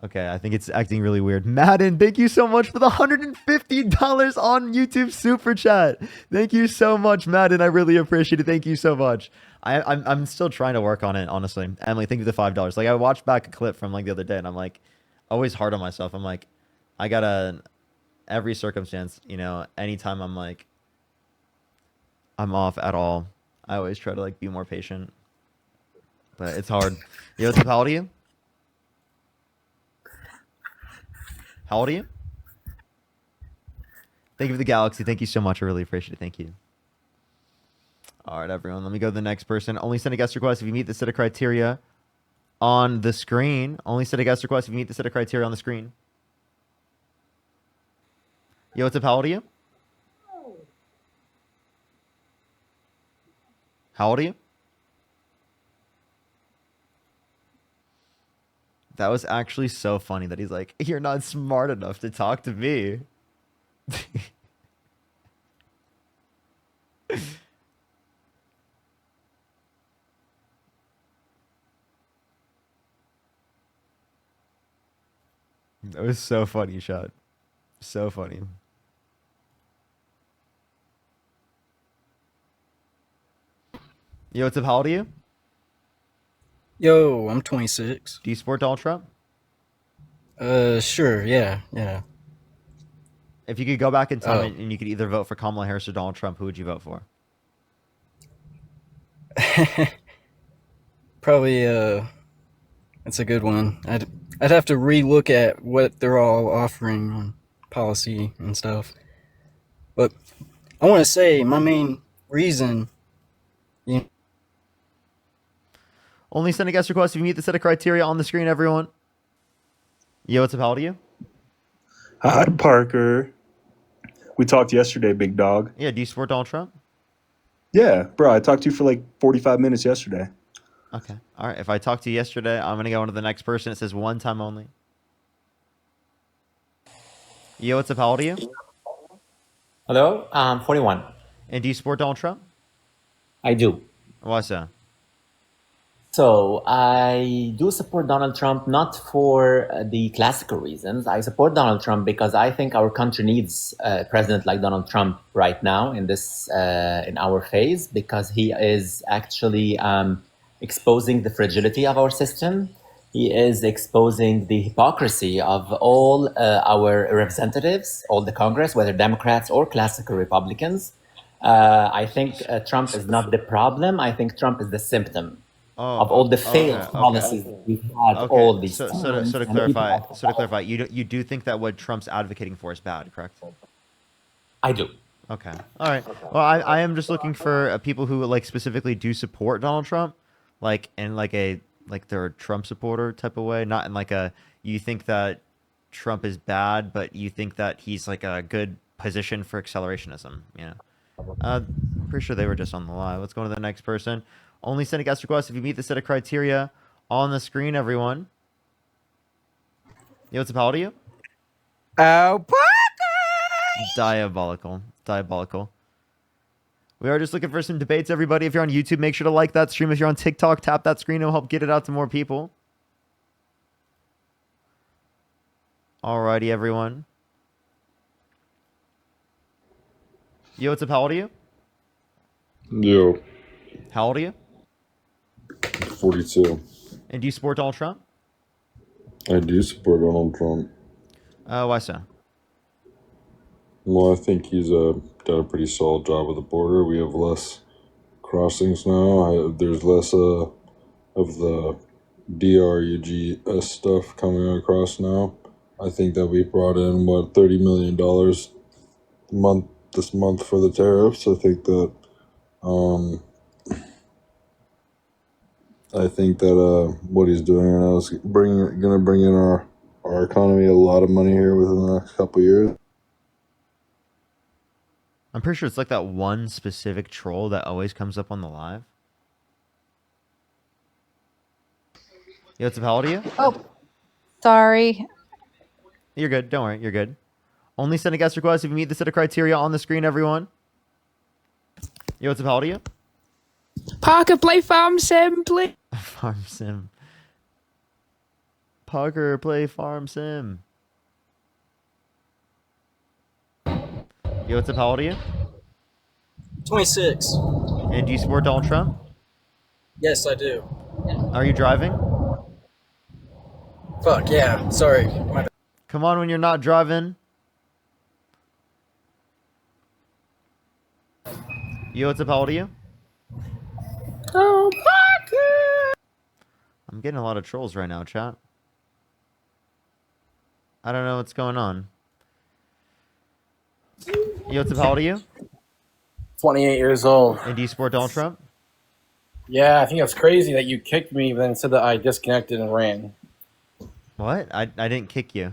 Okay, I think it's acting really weird. Madden, thank you so much for the $150 on YouTube Super Chat. Thank you so much, Madden. I really appreciate it. Thank you so much. I'm still trying to work on it, honestly. Emily, thank you for the $5. Like, I watched back a clip from like the other day, and I'm like, always hard on myself. I'm like, I gotta, every circumstance, anytime I'm like, I'm off at all, I always try to like be more patient. But it's hard. Yo, how old are you? How old are you? Thank you for the Galaxy. Thank you so much. I really appreciate it. Thank you. All right, everyone. Let me go to the next person. Only send a guest request if you meet the set of criteria on the screen. Only send a guest request if you meet the set of criteria on the screen. Yo, what's up? How old are you? How old are you? That was actually so funny that he's like, you're not smart enough to talk to me. That was so funny, shot. So funny. Yo, what's up? How old are you? Yo, I'm 26. Do you support Donald Trump? Sure, yeah. If you could go back in time Oh. and you could either vote for Kamala Harris or Donald Trump, who would you vote for? Probably, that's a good one. I'd have to relook at what they're all offering on policy and stuff. But I want to say my main reason, you Only send a guest request if you meet the set of criteria on the screen, everyone. Yo, what's up? How old are you? Hi, Parker. We talked yesterday, big dog. Yeah, do you support Donald Trump? Yeah, bro, I talked to you for like 45 minutes yesterday. Okay. All right. If I talked to you yesterday, I'm going to go on to the next person. It says one time only. Yo, what's up? How old are you? Hello, I'm 41. And do you support Donald Trump? I do. Why so? So I do support Donald Trump not for the classical reasons. I support Donald Trump because I think our country needs a president like Donald Trump right now in this in our phase, because he is actually exposing the fragility of our system. He is exposing the hypocrisy of all our representatives, all the Congress, whether Democrats or classical Republicans. I think Trump is not the problem. I think Trump is the symptom of all the failed policies that we've had all these so, times. so to clarify, you do think that what Trump's advocating for is bad, correct? I do. Okay. All right. Well, I am just looking for people who like specifically do support Donald Trump, like in like they're a Trump supporter type of way, not in like a you think that Trump is bad, but you think that he's like a good position for accelerationism. You know. Pretty sure they were just on the live. Let's go to the next person. Only send a guest request if you meet the set of criteria on the screen, everyone. Yo, what's up? How old are you? Oh, Diabolical. We are just looking for some debates, everybody. If you're on YouTube, make sure to like that stream. If you're on TikTok, tap that screen. It'll help get it out to more people. Alrighty, everyone. Yo, what's up? How old are you? Yo. How old are you? 42. And do you support Donald Trump? I do support Donald Trump. Why so? Well, I think he's done a pretty solid job with the border. We have less crossings now. There's less of the DRUGS stuff coming across now. I think that we brought in, $30 million this month for the tariffs. I think that what he's doing right now is going to bring in our economy a lot of money here within the next couple of years. I'm pretty sure it's like that one specific troll that always comes up on the live. Yo, what's up? How old are you? Oh, sorry. You're good. Don't worry. You're good. Only send a guest request if you meet the set of criteria on the screen, everyone. Yo, what's up? How old are you? Parker, play Farm Sim, please. Farm Sim. Parker, play Farm Sim. Yo, what's up? How old are you? 26. And do you support Donald Trump? Yes, I do. Are you driving? Fuck, yeah. Sorry. Come on when you're not driving. Yo, what's up? How old are you? Oh, Parker! I'm getting a lot of trolls right now, chat. I don't know what's going on. Yo, what's up? How old are you? 28 years old. And do you support Donald Trump? Yeah, I think it's crazy that you kicked me, but then said that I disconnected and ran. What? I didn't kick you.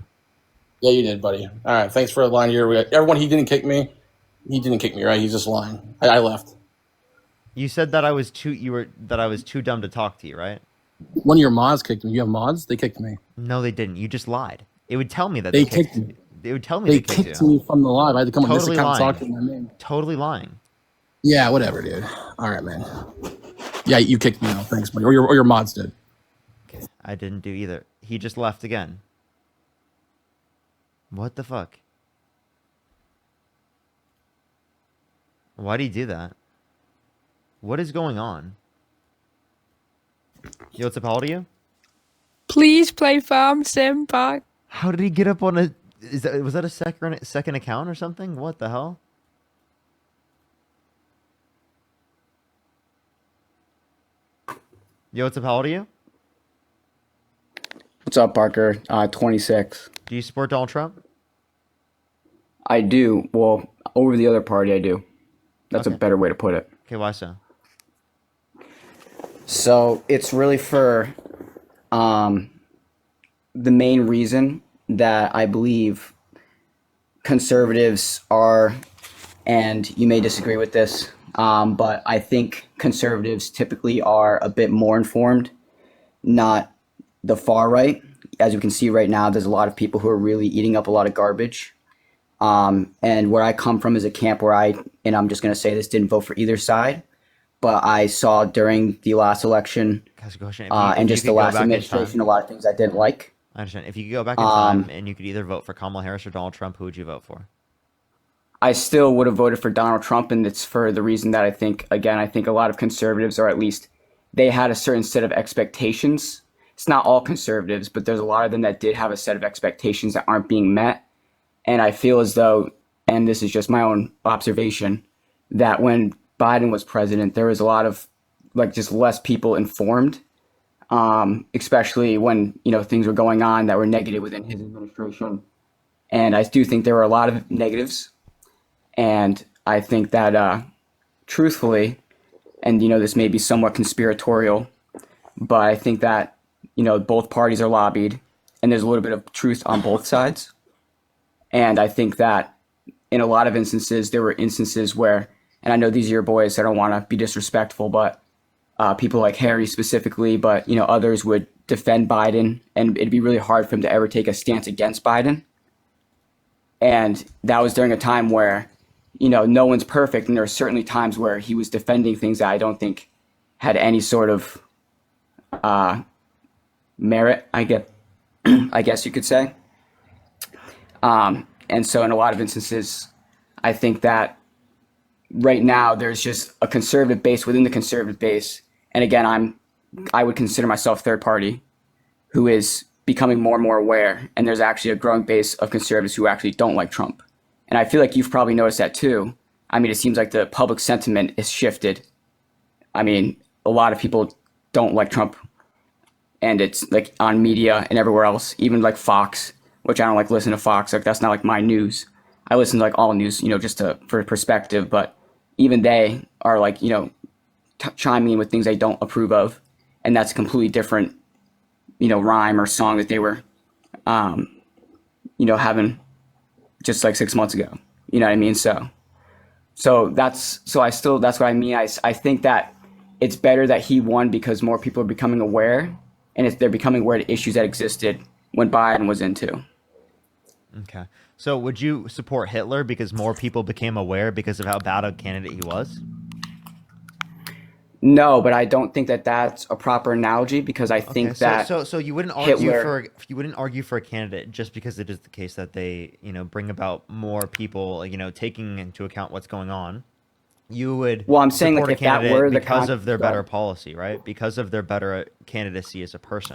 Yeah, you did, buddy. All right, thanks for lying here. Everyone, he didn't kick me. He didn't kick me, right? He's just lying. I left. You said that I was too dumb to talk to you, right? One of your mods kicked me. You have mods? They kicked me. No, they didn't. You just lied. It would tell me that They kicked me. It would tell me They kicked kicked you. me from the live. I had to come on this Totally account lying. and talk to my name. Totally lying. Yeah, whatever, dude. All right, man. Yeah, you kicked me out. Thanks, buddy. Or your mods did. I didn't do either. He just left again. What the fuck? Why'd he do that? What is going on? Yo, what's up? How old are you? Please play Farm Sim Park. How did he get up on a? Was that a second account or something? What the hell? Yo, what's up? How old are you? What's up, Parker? 26. Do you support Donald Trump? I do. Well, over the other party, I do. That's Okay. a better way to put it. Okay, why so? So it's really for the main reason that I believe conservatives are, and you may disagree with this, but I think conservatives typically are a bit more informed, not the far right. As you can see right now, there's a lot of people who are really eating up a lot of garbage. And where I come from is a camp where and I'm just going to say this, didn't vote for either side, but I saw during the last election and just the last administration a lot of things I didn't like. I understand. If you could go back in time and you could either vote for Kamala Harris or Donald Trump, who would you vote for? I still would have voted for Donald Trump, and it's for the reason that I think a lot of conservatives, or at least they had a certain set of expectations. It's not all conservatives, but there's a lot of them that did have a set of expectations that aren't being met. And I feel as though, and this is just my own observation, that when Biden was president, there was a lot of just less people informed, especially when, things were going on that were negative within his administration. And I do think there were a lot of negatives. And I think that, truthfully, and, this may be somewhat conspiratorial, but I think that, both parties are lobbied and there's a little bit of truth on both sides. And I think that in a lot of instances, there were instances where, and I know these are your boys, I don't want to be disrespectful, but people like Harry specifically, but, others would defend Biden, and it'd be really hard for him to ever take a stance against Biden. And that was during a time where, no one's perfect. And there are certainly times where he was defending things that I don't think had any sort of merit, I guess you could say. And so in a lot of instances, I think that right now there's just a conservative base within the conservative base. And again, I would consider myself third party, who is becoming more and more aware. And there's actually a growing base of conservatives who actually don't like Trump. And I feel like you've probably noticed that too. I mean, it seems like the public sentiment is shifted. I mean, a lot of people don't like Trump, and it's like on media and everywhere else, even like Fox, which I don't like listen to Fox. Like that's not like my news. I listen to like all news, just for perspective, but even they are like, chiming in with things they don't approve of. And that's a completely different, rhyme or song that they were, having just like 6 months ago. You know what I mean? That's what I mean. I think that it's better that he won because more people are becoming aware, and they're becoming aware of issues that existed when Biden was in too. Okay. So would you support Hitler because more people became aware because of how bad a candidate he was? No, but I don't think that that's a proper analogy, because I think that so you wouldn't argue for a candidate just because it is the case that they, bring about more people, taking into account what's going on. You would I'm saying like if that were the because of their better policy, right? Because of their better candidacy as a person.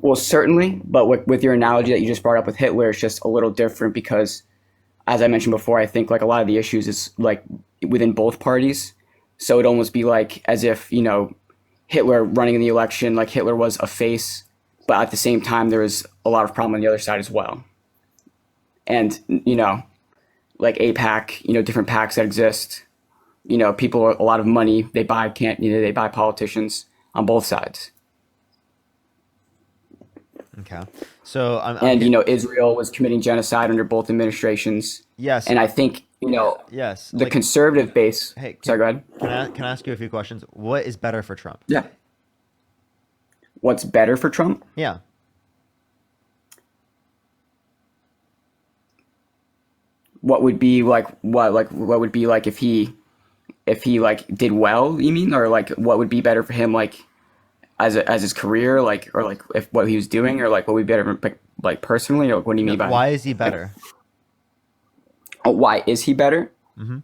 Well, certainly, but with your analogy that you just brought up with Hitler, it's just a little different because, as I mentioned before, I think like a lot of the issues is like within both parties. So it'd almost be like as if, Hitler running in the election, like Hitler was a face, but at the same time, there was a lot of problem on the other side as well. And, like APAC, different PACs that exist, people, a lot of money, they buy politicians on both sides. Okay. So Israel was committing genocide under both administrations. Yes. And I think, yes, the conservative base. Hey, sorry, go ahead. Can I ask you a few questions? What is better for Trump? Yeah. What's better for Trump? Yeah. What would be like if he like did well, you mean, or like what would be better for him, like as his career, like, or like if what he was doing, or like what would be better like personally, or what do you mean by why is he better? Why is he better? Mm-hmm.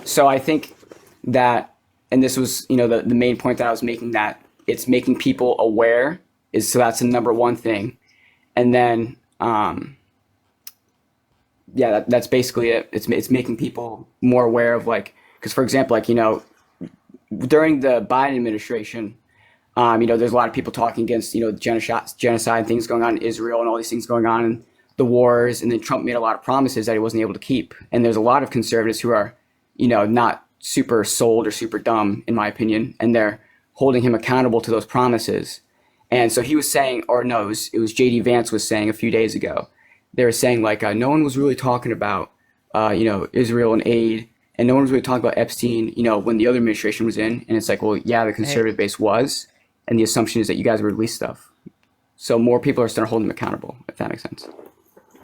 So I think that, and this was, the main point that I was making, that it's making people aware so that's the number one thing. And then, that's basically it. It's making people more aware of, like, because for example, like, during the Biden administration, there's a lot of people talking against, genocide things going on in Israel and all these things going on and the wars. And then Trump made a lot of promises that he wasn't able to keep. And there's a lot of conservatives who are, not super sold or super dumb, in my opinion, and they're holding him accountable to those promises. And so he was saying, or no, it was JD Vance was saying a few days ago, they were saying, like, no one was really talking about, Israel and aid, and no one was really talking about Epstein, when the other administration was in. And it's like, well, yeah, the conservative base was, and the assumption is that you guys would release stuff. So more people are starting to hold him accountable, if that makes sense.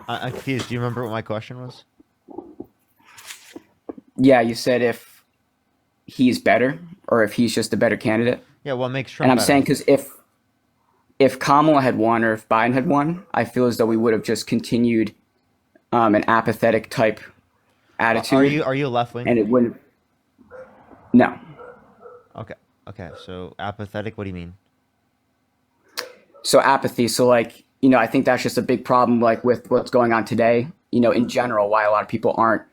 I'm confused. Do you remember what my question was? Yeah, you said if he's better or if he's just a better candidate. Yeah, what makes Trump And I'm better? saying because if Kamala had won or if Biden had won, I feel as though we would have just continued an apathetic type attitude. Are you left wing? And it wouldn't. No. Okay. So apathetic. What do you mean? So apathy. So, like, I think that's just a big problem, like, with what's going on today, in general, why a lot of people aren't,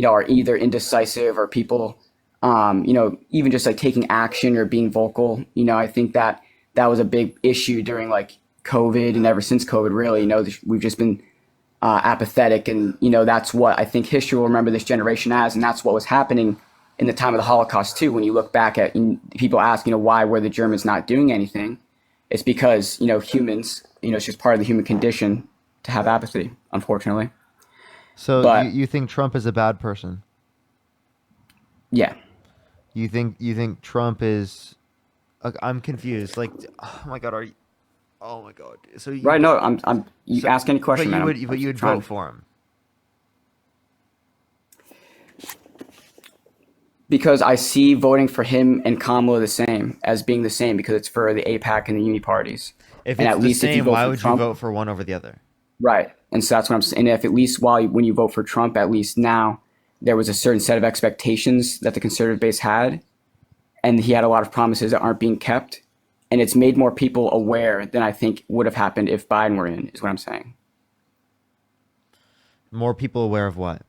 are either indecisive or people, even just like taking action or being vocal. I think that was a big issue during, like, COVID, and ever since COVID, really, we've just been apathetic. And, that's what I think history will remember this generation as. And that's what was happening in the time of the Holocaust, too. When you look back at, people ask, why were the Germans not doing anything? It's because, humans, it's just part of the human condition to have apathy, unfortunately. So you think Trump is a bad person? Yeah. You think Trump is? I'm confused. Like, oh my god, are you? Oh my god. So right? No, I'm. You ask any question, but you would vote for him. Because I see voting for him and Kamala the same, as being the same, because it's for the AIPAC and the uni parties. If and it's at the least same, if you vote why for would Trump, you vote for one over the other? Right. And so that's what I'm saying. And if at least when you vote for Trump, at least now there was a certain set of expectations that the conservative base had, and he had a lot of promises that aren't being kept. And it's made more people aware than I think would have happened if Biden were in, is what I'm saying. More people aware of what?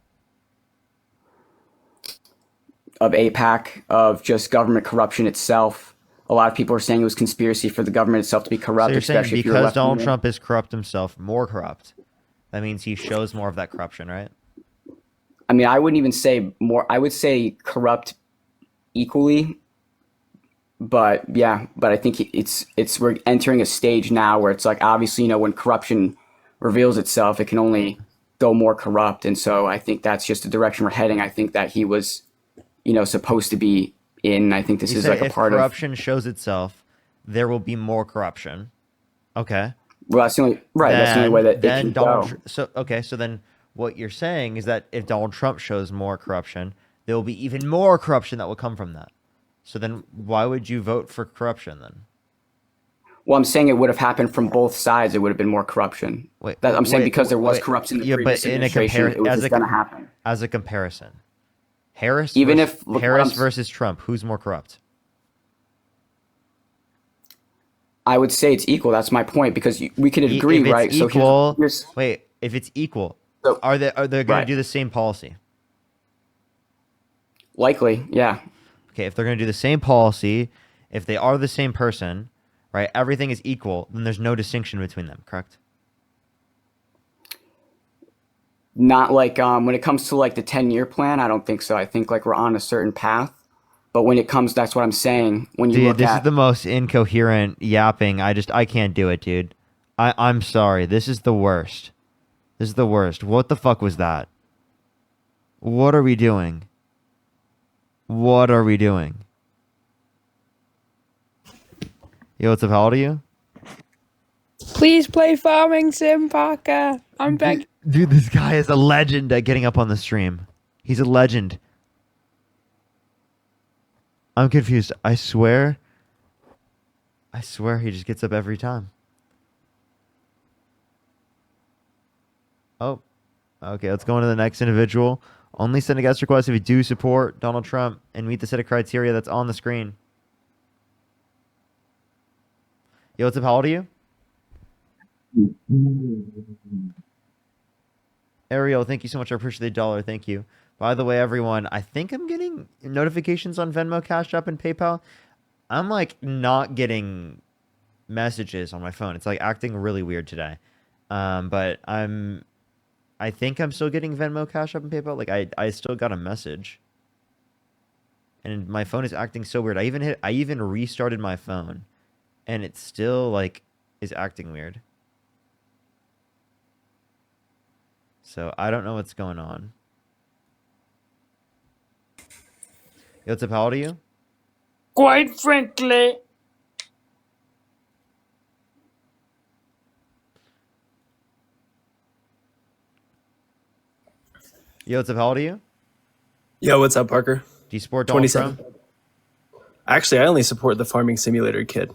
Of AIPAC, of just government corruption itself. A lot of people are saying it was conspiracy for the government itself to be corrupt, So you're saying especially if you're a because left Donald leaner. Trump is corrupt himself, more corrupt. That means he shows more of that corruption, right? I mean, I wouldn't even say more. I would say corrupt equally. But yeah, I think we're entering a stage now where it's like, obviously, when corruption reveals itself, it can only go more corrupt. And so I think that's just the direction we're heading. I think that he was, supposed to be in. I think this is like a part of. If corruption shows itself, there will be more corruption. Okay. Well, that's the only right. That's the only way that it can go. So then what you're saying is that if Donald Trump shows more corruption, there will be even more corruption that will come from that. So then why would you vote for corruption then? Well, I'm saying it would have happened from both sides. It would have been more corruption. I'm saying because there was corruption in the previous administration, it was going to happen. As a comparison, Harris versus Trump, who's more corrupt? I would say it's equal. That's my point, because we could agree, right? Equal, if it's equal, are they going to do the same policy? Likely, yeah. Okay, if they're going to do the same policy, if they are the same person, right, everything is equal, then there's no distinction between them, correct? Not like when it comes to like the 10-year plan, I don't think so. I think like we're on a certain path. But when it comes, that's what I'm saying. When you look this at is the most incoherent yapping. I can't do it, dude. I'm sorry. This is the worst. This is the worst. What the fuck was that? What are we doing? What are we doing? Yo, what's up? How old are you? Please play Farming Sim, Parker. I'm back. Dude, this guy is a legend at getting up on the stream. He's a legend. I'm confused. I swear he just gets up every time. Oh. Okay, let's go on to the next individual. Only send a guest request if you do support Donald Trump and meet the set of criteria that's on the screen. Yo, what's up? How old are you? Ariel, thank you so much. I appreciate the dollar. Thank you. By the way, everyone, I think I'm getting notifications on Venmo, Cash App, and PayPal. I'm like not getting messages on my phone. It's like acting really weird today. But I think I'm still getting Venmo, Cash App, and PayPal. Like I still got a message. And my phone is acting so weird. I even restarted my phone and it still like is acting weird. So I don't know what's going on. Yo, what's up? How old are you? Quite frankly. Yo, what's up? How old are you? Yo, what's up, Parker? Do you support Donald 27. Trump? Actually, I only support the Farming Simulator kid.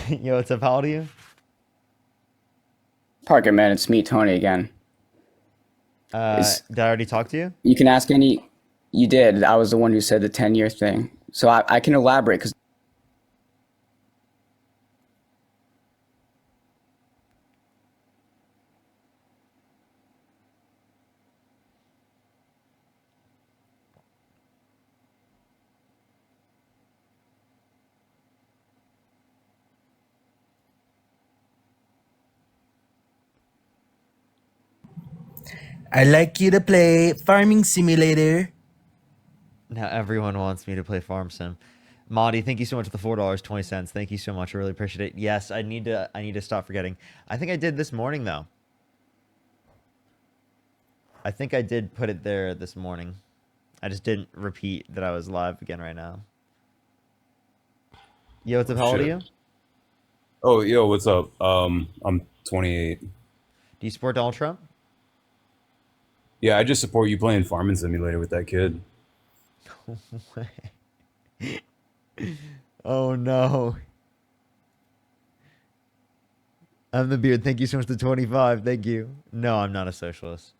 Yo, what's up? How old are you? Parker, man, it's me, Tony, again. Did I already talk to you? You can ask any. You did. I was the one who said the 10-year thing. So I can elaborate because. I'd like you to play Farming Simulator. Now everyone wants me to play Farm Sim. Monty, thank you so much for the $4.20. Thank you so much. I really appreciate it. Yes, I need to stop forgetting. I think I did this morning though. I think I did put it there this morning. I just didn't repeat that I was live again right now. Yo, what's up? How old are you? Oh, yo, what's up? I'm 28. Do you support Donald Trump? Yeah, I just support you playing Farming Simulator with that kid. Oh no. I'm the beard. Thank you so much for the 25. Thank you. No, I'm not a socialist.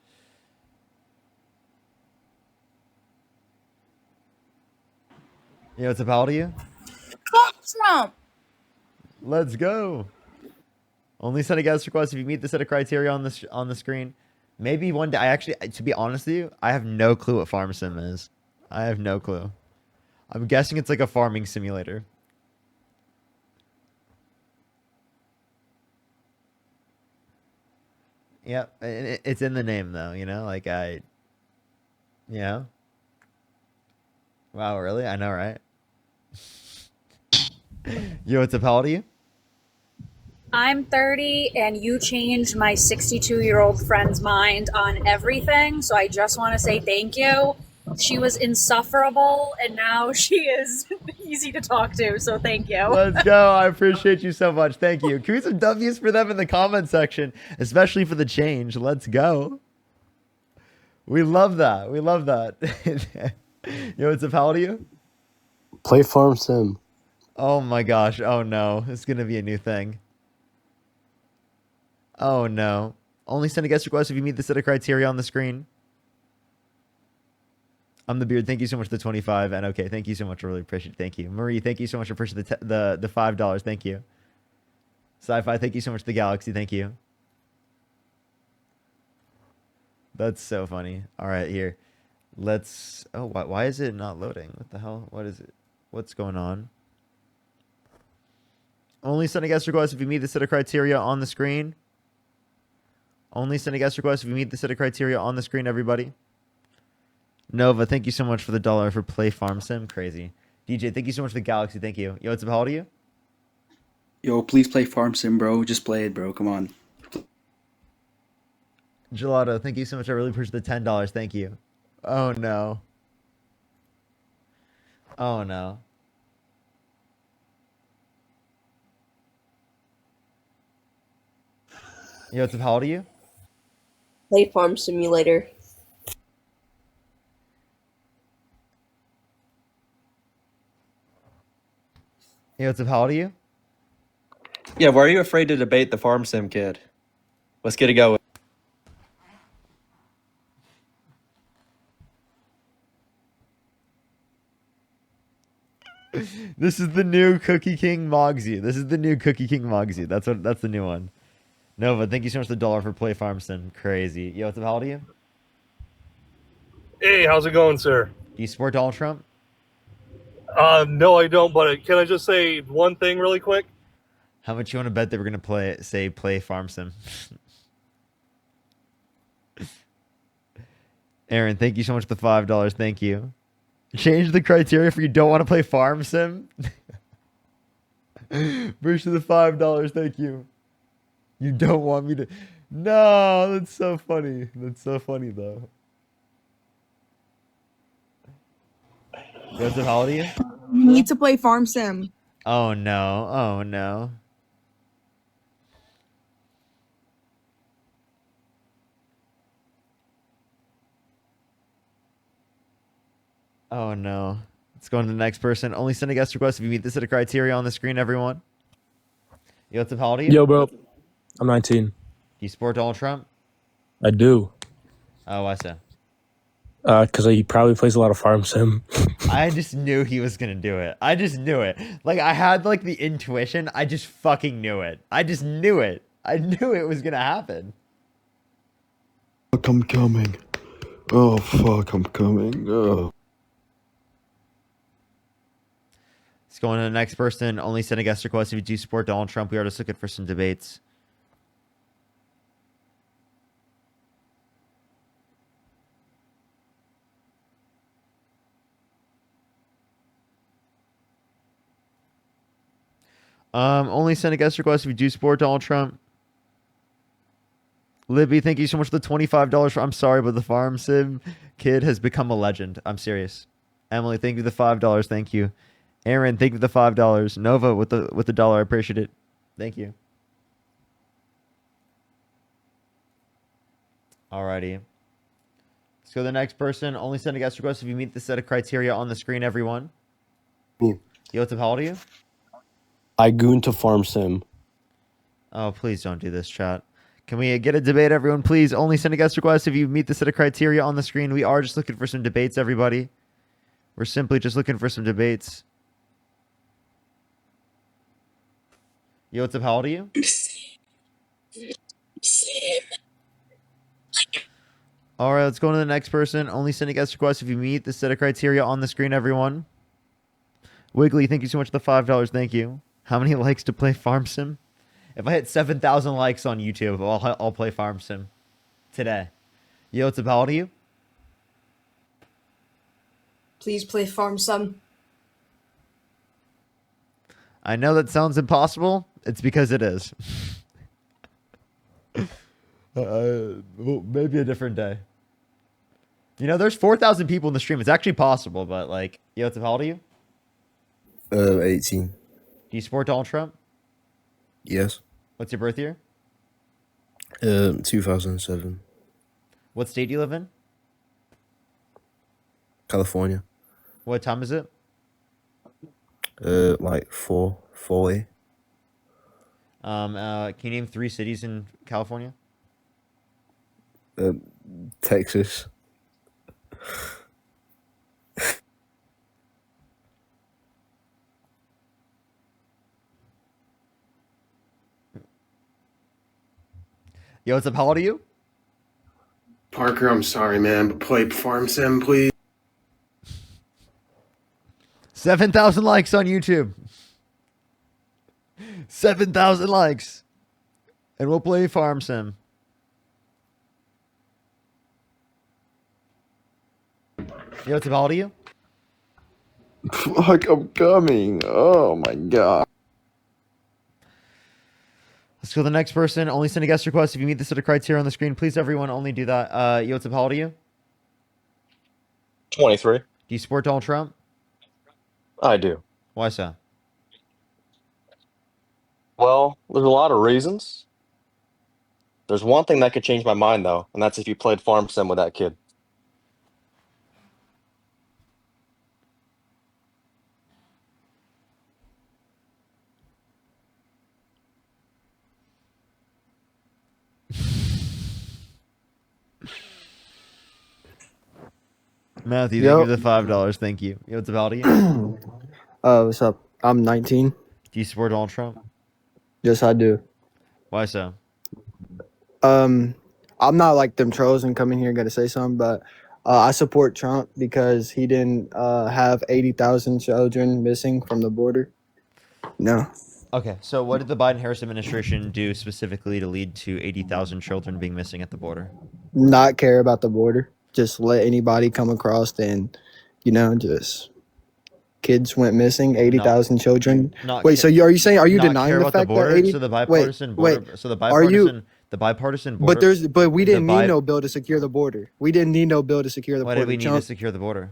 Yo, what's up? How old are you? Trump. Let's go. Only send a guest request if you meet the set of criteria on the screen. Maybe one day. I actually, to be honest with you, I have no clue what Farm Sim is. I have no clue. I'm guessing it's like a farming simulator. Yep, it's in the name though. You know, like yeah. Wow, really? I know, right? Yo, what's up? How old are you? I'm 30 and you changed my 62-year-old friend's mind on everything. So I just want to say thank you. She was insufferable and now she is easy to talk to. So thank you. Let's go. I appreciate you so much. Thank you. Can we some W's for them in the comment section, especially for the change? Let's go. We love that. We love that. Yo, what's up? How old are you? Play Farm Sim. Oh my gosh. Oh no. It's going to be a new thing. Oh no. Only send a guest request if you meet the set of criteria on the screen. I'm the beard. Thank you so much for the 25. And okay, thank you so much. I really appreciate it. Thank you. Marie, thank you so much for pushing the $5. Thank you. Sci-fi, thank you so much for the galaxy. Thank you. That's so funny. All right, here. Let's... Oh, why is it not loading? What the hell? What is it? What's going on? Only send a guest request if you meet the set of criteria on the screen. Only send a guest request if you meet the set of criteria on the screen, everybody. Nova, thank you so much for the $1 for Play Farm Sim. Crazy. DJ, thank you so much for the galaxy. Thank you. Yo, what's up? How old are you? Yo, please play Farm Sim, bro. Just play it, bro. Come on. Gelato, thank you so much. I really appreciate the $10. Thank you. Oh, no. Oh, no. Yo, what's up? How old are you? Play Farm Simulator. Yo, what's up? How old are you? Yeah, why are you afraid to debate the farm sim kid? Let's get it going. This is the new Cookie King Mogsy. This is the new Cookie King Mogsy. That's the new one. Nova, thank you so much for the $1 for Play Farm Sim. Crazy. Yo, what's up? How old are you? Hey, how's it going, sir? Do you support Donald Trump? No, I don't. But can I just say one thing really quick? How much you want to bet that we're gonna play Farm Sim? Aaron, thank you so much for the $5. Thank you. Change the criteria for you don't want to play Farm Sim. Bruce to the $5. Thank you. You don't want me to. No, that's so funny. That's so funny though. What's up? How old are you? Need to play Farm Sim. Oh no. Oh no. Oh no. Let's go on to the next person. Only send a guest request if you meet this set of criteria on the screen, everyone. Yo, what's up? How old are you? Yo, bro. I'm 19. Do you support Donald Trump? I do. Oh, I see. Because he probably plays a lot of Farm Sim. I just knew he was gonna do it. I just knew it. Like I had like the intuition. I just fucking knew it. I just knew it. I knew it was gonna happen. Fuck, I'm coming. Oh, fuck, I'm coming. Oh. Let's go on to the next person. Only send a guest request if you do support Donald Trump. We are just looking for some debates. Only send a guest request if you do support Donald Trump. Libby, thank you so much for the $25 for I'm sorry, but the Farm Sim kid has become a legend. I'm serious. Emily, thank you for the $5. Thank you. Aaron, thank you for the $5. Nova with the dollar. I appreciate it. Thank you. Alrighty. Let's go to the next person. Only send a guest request if you meet the set of criteria on the screen, everyone. Me. Yo, what's up? How old are you? I goon to Farm Sim. Oh, please don't do this, chat. Can we get a debate, everyone? Please only send a guest request if you meet the set of criteria on the screen. We are just looking for some debates, everybody. We're simply just looking for some debates. Yo, what's up? How old are you? All right, let's go on to the next person. Only send a guest request if you meet the set of criteria on the screen, everyone. Wiggly, thank you so much for the $5. Thank you. How many likes to play Farm Sim? If I hit 7,000 likes on YouTube, I'll play Farm Sim today. Yo, what's up? How old are you? Please play Farm Sim. I know that sounds impossible. It's because it is. Well, maybe a different day. You know, there's 4,000 people in the stream. It's actually possible, but like, yo, what's up? How old are you? 18. Do you support Donald Trump? Yes. What's your birth year? 2007. What state do you live in? California. What time is it? Like 4:40. Can you name 3 cities in California? Texas. Yo, what's up? How old are you? Parker, I'm sorry, man, but play Farm Sim, please. 7,000 likes on YouTube. 7,000 likes. And we'll play Farm Sim. Yo, what's up? How old are you? Fuck, I'm coming. Oh my god. Let's go to the next person. Only send a guest request if you meet the set of criteria on the screen. Please, everyone, only do that. Yo, what's up? How old are you? 23. Do you support Donald Trump? I do. Why so? Well, there's a lot of reasons. There's one thing that could change my mind, though, and that's if you played Farm Sim with that kid. Matthew, Yo. thank you for the $5. Thank you. Yo, what's about you? What's up? I'm 19. Do you support Donald Trump? Yes, I do. Why so? I'm not like them trolls and coming here and gonna say something, but I support Trump because he didn't have 80,000 children missing from the border. No. Okay, so what did the Biden-Harris administration do specifically to lead to 80,000 children being missing at the border? Not care about the border. Just let anybody come across and, just kids went missing. 80,000 children. Wait, so are you saying are you not denying care the about the fact border? that 80? So the bipartisan border. Wait. So the Are you? bipartisan border. But we didn't the need no bill to secure the border. We didn't need no bill to secure the Why border. did we need to secure the border?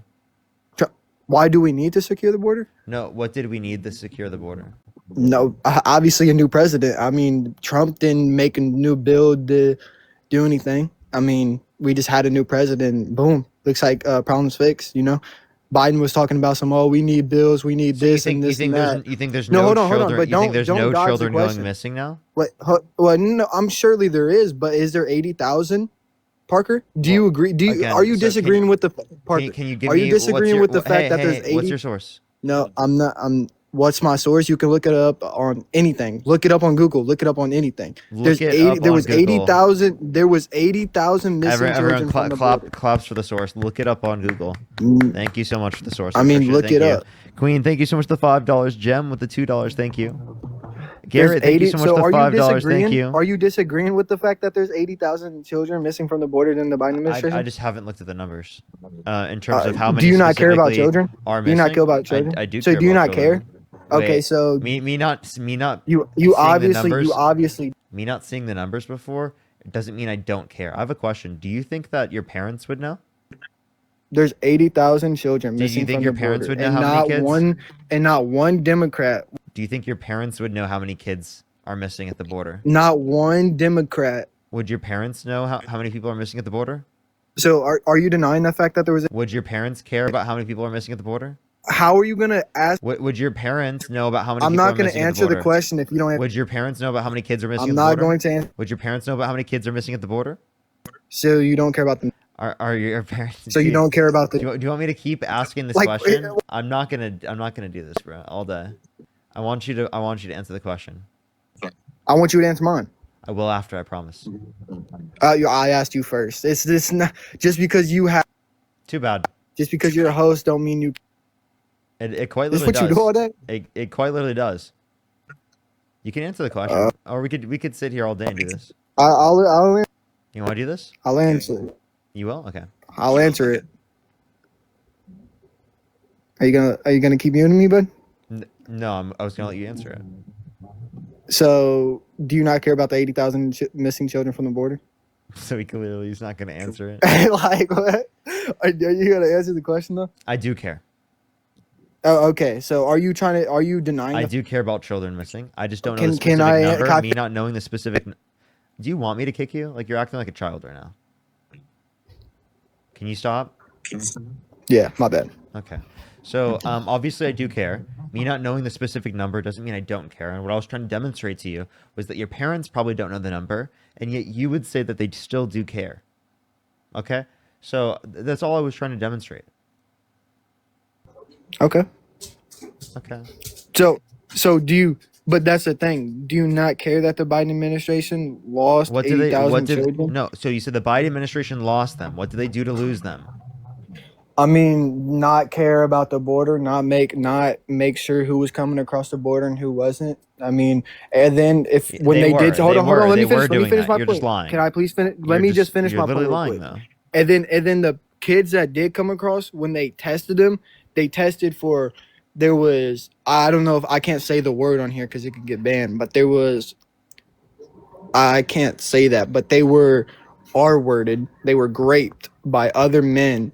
Why do we need to secure the border? No, what did we need to secure the border? No, obviously a new president. I mean, Trump didn't make a new bill to do anything. I mean, we just had a new president. Boom. Looks like problems fixed, Biden was talking about we need bills, we need this and this and that. You think there's No, no hold on, children? but You think there's don't no dodge the children going question. missing now? Well, no, I'm surely there is, but is there 80,000? Parker, do you agree? Are you disagreeing with the Parker? Can you give Are you me disagreeing with the fact that there's 80? What's your source? No, I'm not. What's my source? You can look it up on anything. Look it up on Google. Look it up on anything. Look it up There on was Google. 80,000. There was 80,000 missing children Everyone from the border. claps for the source. Look it up on Google. Thank you so much for the source. I mean, appreciate look Thank it you. up. Queen, thank you so much for the $5. Gem with the $2. Thank you. Garrett, There's thank you so much so for the are you $5. Thank disagreeing? you. Are you disagreeing with the fact that there's 80,000 children missing from the border in the Biden administration? I just haven't looked at the numbers in terms of how many. Do you not care about specifically children? Are Do you not missing. care about children? I do. So care do you about not children. care? Okay, Wait, so me not you seeing the obviously me not seeing the numbers before doesn't mean I don't care. I have a question. Do you think that your parents would know? there's 80,000 children Do you missing think from your the parents border, would know and how many kids? not one Democrat, Do you think your parents would know how many kids are missing at the border? not one Democrat. Would your parents know how many people are missing at the border? So are you denying the fact that there was? Would your parents care about how many people are missing at the border? How are you gonna ask? Would your parents know about how many? I'm people not are gonna missing answer at the the question if you don't. Would your parents know about how many kids are missing? I'm at the not border? going to answer. Would your parents know about how many kids are missing at the border? So you don't care about them. Are your parents? So you don't care about the. Do you want me to keep asking this Like, question? I'm not gonna do this, bro. All day. I want you to answer the question. I want you to answer mine. I will after. I promise. I asked you first. It's this not just because you have. Too bad. Just because you're a host don't mean you. It quite This literally what you does. do all day? It quite literally does. You can answer the question, or we could sit here all day and do this. I'll You want to do this? I'll answer it. You will. Okay. I'll answer it. Are you gonna keep muting me, bud? No, I was gonna let you answer it. So, do you not care about the 80,000 missing children from the border? So he clearly is not gonna answer it. Like what? Are you gonna answer the question though? I do care. Oh, okay. So, are you denying? I do care about children missing. I just don't know Can- the specific can I- number. can I- Me not knowing the specific. Do you want me to kick you? Like you're acting like a child right now. Can you stop? Yeah, my bad. Okay. So obviously I do care. Me not knowing the specific number doesn't mean I don't care. And what I was trying to demonstrate to you was that your parents probably don't know the number, and yet you would say that they still do care. Okay? So that's all I was trying to demonstrate. Okay. Okay. So do you? But that's the thing. Do you not care that the Biden administration lost 80,000 children? No. So you said the Biden administration lost them. What did they do to lose them? I mean, not care about the border, not make sure who was coming across the border and who wasn't. I mean, and then when they did, hold on, let me finish my You're point. just lying. Can I please finish? Let me just finish my You're point. literally real lying, quick. though. And then the kids that did come across, when they tested them, they tested for. There was, I don't know if I can't say the word on here because it could get banned, but there was, I can't say that, but they were R-worded. They were raped by other men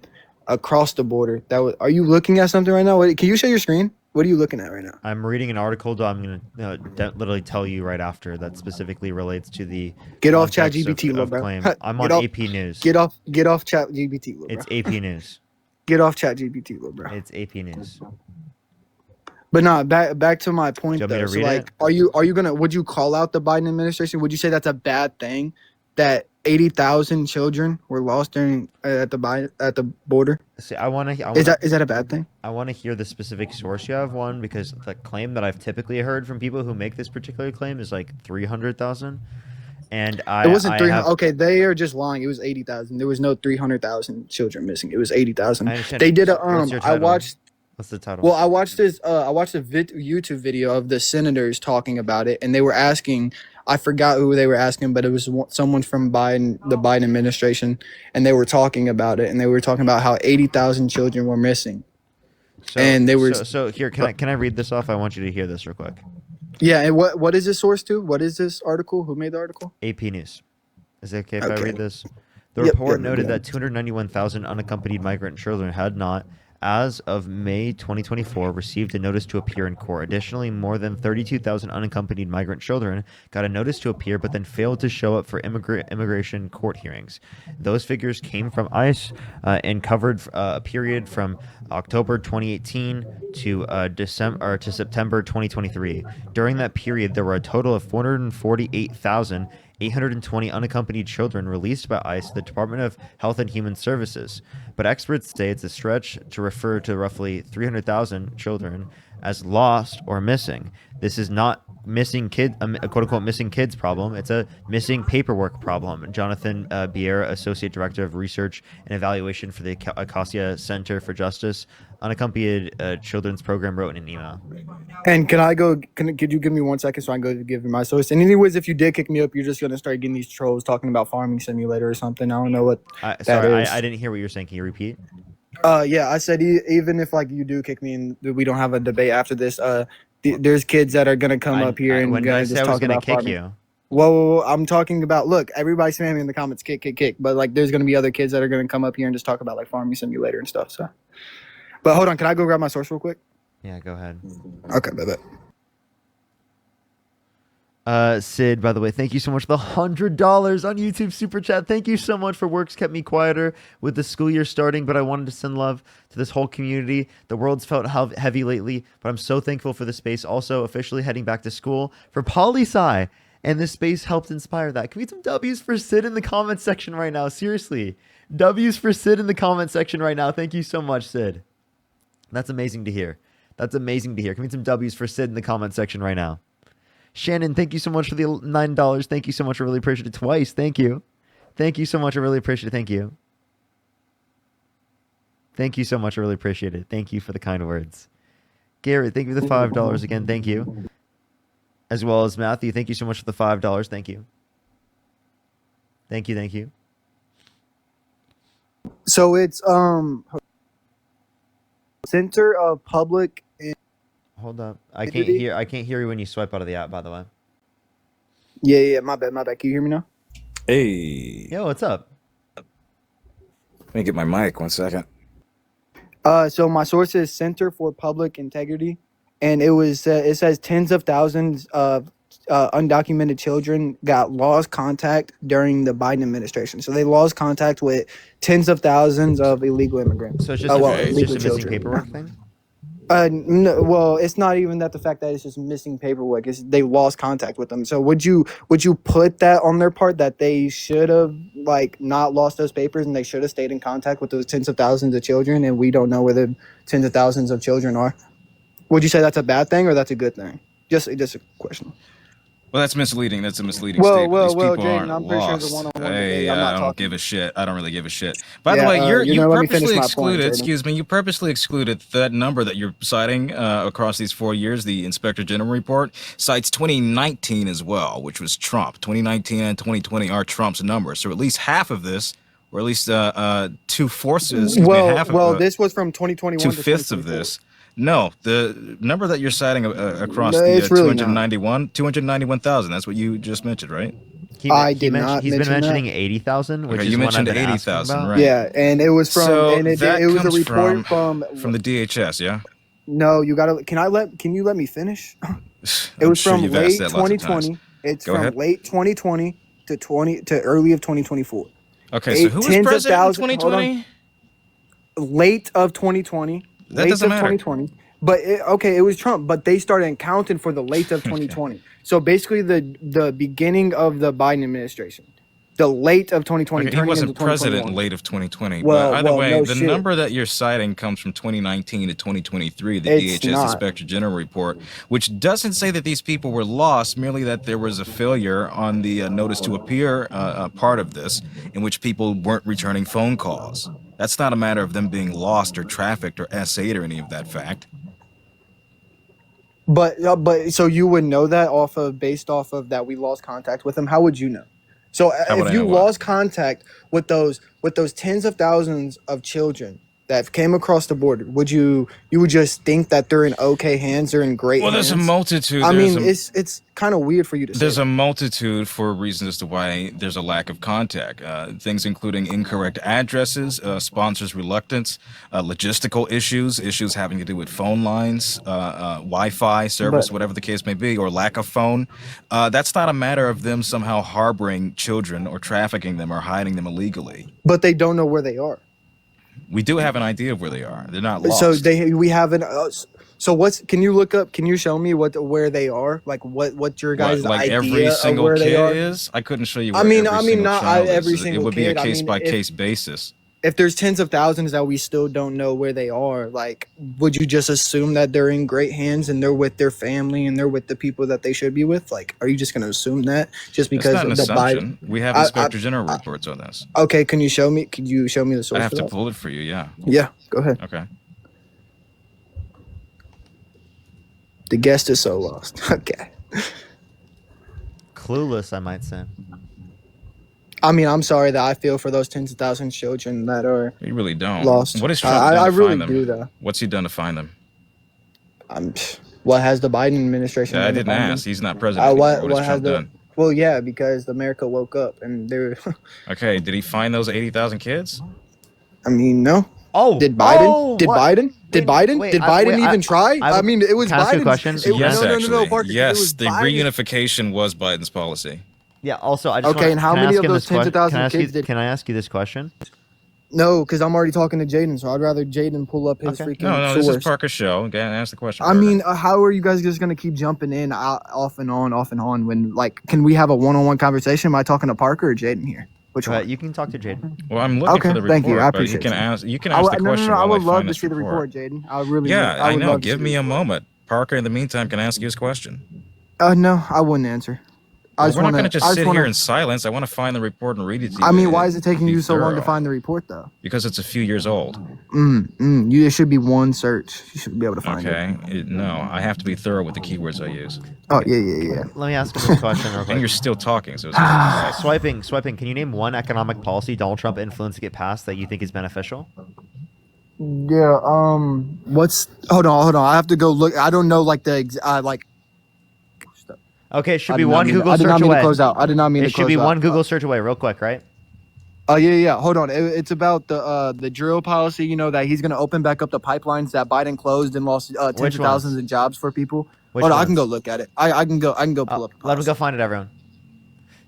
across the border. Are you looking at something right now? Can you show your screen? What are you looking at right now? I'm reading an article that I'm going to literally tell you right after that specifically relates to the Get off context ChatGPT, of bro. claim. I'm Get on off- AP News. Get off ChatGPT, bro. It's AP News. Get off ChatGPT, bro. It's AP News. But no, back to my point Do you want me though. to So read like, it? are you gonna? Would you call out the Biden administration? Would you say that's a bad thing that 80,000 children were lost during at the border. See, I want to. Is that a bad thing? I want to hear the specific source you have, one, because the claim that I've typically heard from people who make this particular claim is like 300,000, and It wasn't I 300. have. Okay, they are just lying. It was 80,000. There was no 300,000 children missing. It was 80,000. I understand. They did a What's your I title? watched. What's the title? Well, I watched this. I watched a YouTube video of the senators talking about it, and they were asking. I forgot who they were asking, but it was someone from the Biden administration, and they were talking about it, and they were talking about how 80,000 children were missing. So, and they were. So here, can I read this off? I want you to hear this real quick. Yeah, and what is this source to? What is this article? Who made the article? AP News. Is it okay if I Okay. read this? The Yep, report yep, noted yep. that 291,000 unaccompanied migrant children had not, as of May 2024, received a notice to appear in court. Additionally, more than 32,000 unaccompanied migrant children got a notice to appear but then failed to show up for immigration court hearings. Those figures came from ICE and covered a period from October 2018 to September 2023. During that period, there were a total of 448,820 unaccompanied children released by ICE, the Department of Health and Human Services. But experts say it's a stretch to refer to roughly 300,000 children as lost or missing. This is not a quote-unquote missing kids problem. It's a missing paperwork problem. Jonathan Bier, Associate Director of Research and Evaluation for the Acacia Center for Justice, Unaccompanied Children's Program, wrote in an email. And could you give me 1 second so I can go give you my source? And anyways, if you did kick me up, you're just gonna start getting these trolls talking about Farming Simulator or something. I don't know what that is. I didn't hear what you were saying. Can you repeat? Yeah, I said even if like you do kick me and we don't have a debate after this, there's kids that are gonna come up here and when did I say I was gonna kick farming. you? Whoa, I'm talking about, look, everybody spamming in the comments, kick, but like there's gonna be other kids that are gonna come up here and just talk about like Farming Simulator and stuff. So, but hold on, can I go grab my source real quick? Yeah, go ahead. Okay, bet. Sid, by the way, thank you so much for the $100 on YouTube Super Chat. Thank you so much for works kept me quieter with the school year starting, but I wanted to send love to this whole community. The world's felt heavy lately, but I'm so thankful for the space. Also, officially heading back to school for poli-sci, and this space helped inspire that. Can we get some W's for Sid in the comment section right now? Seriously. W's for Sid in the comment section right now. Thank you so much, Sid. That's amazing to hear. Can we get some W's for Sid in the comment section right now? Shannon, thank you so much for the $9. Thank you so much. I really appreciate it. Twice. Thank you. Thank you so much. I really appreciate it. Thank you. Thank you so much. I really appreciate it. Thank you for the kind words. Garrett, thank you for the $5 again. Thank you. As well as Matthew, thank you so much for the $5. Thank you. Thank you. So it's Center of Public. Hold up. I can't hear you when you swipe out of the app, by the way. Yeah, my bad. Can you hear me now? Hey. Yo, what's up? Let me get my mic 1 second. So my source is Center for Public Integrity, and it says tens of thousands of undocumented children got lost contact during the Biden administration. So they lost contact with tens of thousands of illegal immigrants. So it's just a missing paperwork thing? No, well, it's not even that the fact that it's just missing paperwork. It's they lost contact with them. So would you put that on their part that they should have like not lost those papers and they should have stayed in contact with those tens of thousands of children, and we don't know where the tens of thousands of children are? Would you say that's a bad thing or that's a good thing? Just a question. Well, that's misleading. That's a misleading Well, statement. These well, people Jaden, aren't I'm pretty sure lost. it's a one-on-one Hey, debate. I'm not I don't talking. give a shit. I don't really give a shit. By Yeah, the way, you let me finish purposely my point, excluded. Jaden. Excuse me. You purposely excluded that number that you're citing across these 4 years. The Inspector General report cites 2019 as well, which was Trump. 2019 and 2020 are Trump's numbers. So at least half of this, or at least two-fourths. This was from 2021. Two-fifths of this. No, the number that you're citing across No, the it's really not. 291,000. That's what you just mentioned, right? He's been mentioning 80,000, which Okay, is you what mentioned I've been 80,000, asking about. right? Yeah, and it was from So and it that was a comes report from the DHS, yeah. No, you gotta. Can you let me finish? It was sure from you've asked late that lots of times. 2020. It's Go from ahead. late 2020 to early of 2024. Okay, so who was president in 2020? Late of 2020. That late doesn't of matter. 2020. But it was Trump. But they started counting for the late of 2020. So basically, the beginning of the Biden administration. The late of 2020. Okay, he turning wasn't into president 2021. late of 2020. Well, but either way, no the shit. number that you're citing comes from 2019 to 2023, the It's DHS not. Inspector General report, which doesn't say that these people were lost, merely that there was a failure on the notice to appear part of this, in which people weren't returning phone calls. That's not a matter of them being lost or trafficked or S8 or any of that fact. But so you would know that based off of that we lost contact with him. How would you know? So How would if I you know what? lost contact with those tens of thousands of children that came across the border, would you would just think that they're in okay hands, they're in great Well, hands? there's a multitude. I there's mean, a- it's kind of weird for you to say. There's a multitude for reasons as to why there's a lack of contact. Things including incorrect addresses, sponsors' reluctance, logistical issues having to do with phone lines, Wi-Fi service, But- whatever the case may be, or lack of phone. That's not a matter of them somehow harboring children or trafficking them or hiding them illegally. But they don't know where they are. We do have an idea of where they are. They're not lost. So we have an. So what's? Can you look up? Can you show me where they are? Like what your guys' like idea every of single where they are? kid is? I couldn't show you. I Where mean, every single not child every is. single It would be a kid. I case mean, by case basis. If there's tens of thousands that we still don't know where they are, like, would you just assume that they're in great hands and they're with their family and they're with the people that they should be with? Like, are you just going to assume that just because It's not an of the assumption. Biden? We have Inspector General reports on this. Okay, can you show me? Could you show me the source? I have for to that? pull it for you. Yeah. Yeah, go ahead. Okay. The guest is so lost. Okay. Clueless, I might say. I mean, I'm sorry that I feel for those tens of thousands of children that are You really don't. lost. What has Trump done I to really find them? do, though. What's he done to find them? What has the Biden administration? I done to didn't find them? ask. He's not president anymore. What has Trump done? Well, yeah, because America woke up and they're. Okay, did he find those 80,000 kids? I mean, no. Oh, did Biden? oh, did what? Biden? Did Biden? wait, did I- Biden wait, even try? I mean, it was can I ask you a Biden's. question? Yes, no, actually. Parker, it Yes, was the Biden. reunification was Biden's policy. Yeah. Also, I just Okay, and how can I many ask of him those this tens of question? thousands of kids did? Can I ask you this question? No, because I'm already talking to Jaden, so I'd rather Jaden pull up his freaking No, source. this is Parker's show. Okay, ask the question. I mean, how are you guys just gonna keep jumping in, off and on? When like, can we have a one-on-one conversation? Am I talking to Parker or Jaden here? Which one? You can talk to Jaden. Well, I'm looking Okay, for the report. thank you. I but appreciate you can it. ask. You can ask the question. No, I while would love find to this see the report, Jaden. I really. Yeah, would. I would know. love to Give see me the a report. moment. Parker, in the meantime, can ask you his question. No, I wouldn't answer. Well, we're not going to just sit here in silence. I want to find the report and read it to you. I mean, why is it taking Be you so long to thorough. find the report, though? Because it's a few years old. It should be one search. You should be able to find it. Okay. No, I have to be thorough with the keywords I use. Oh yeah. Let me ask him this question real And quick. you're still talking, so it's Swiping. Can you name one economic policy Donald Trump influenced to get passed that you think is beneficial? Yeah. What's? Hold on. I have to go look. I don't know, like Okay, it should I be did not one mean to- Google I did search not mean to away. close out. I did not mean It to should be close out. one Google search away, real quick, right? Oh yeah. Hold on. It's about the drill policy. You know that he's going to open back up the pipelines that Biden closed and lost tens Which of ones? thousands of jobs for people. Which Hold on, I ones? can go look at it. I can go pull up. Let him go find it, everyone.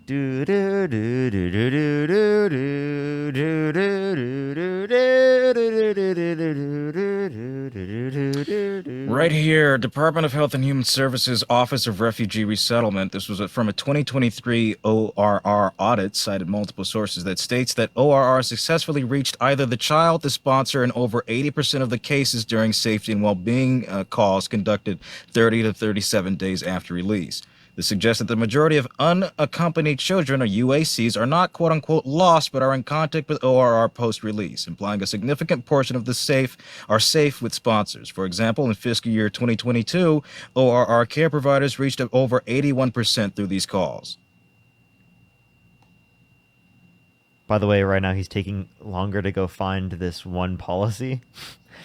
Do do do do do do do do do do do do. Right here, Department of Health and Human Services, Office of Refugee Resettlement. This was from a 2023 ORR audit, cited multiple sources, that states that ORR successfully reached either the child, the sponsor, in over 80% of the cases during safety and well-being calls conducted 30 to 37 days after release. This suggests that the majority of unaccompanied children, or UACs, are not quote-unquote lost, but are in contact with ORR post-release, implying a significant portion of the are safe with sponsors. For example, in fiscal year 2022, ORR care providers reached over 81% through these calls. By the way, right now he's taking longer to go find this one policy,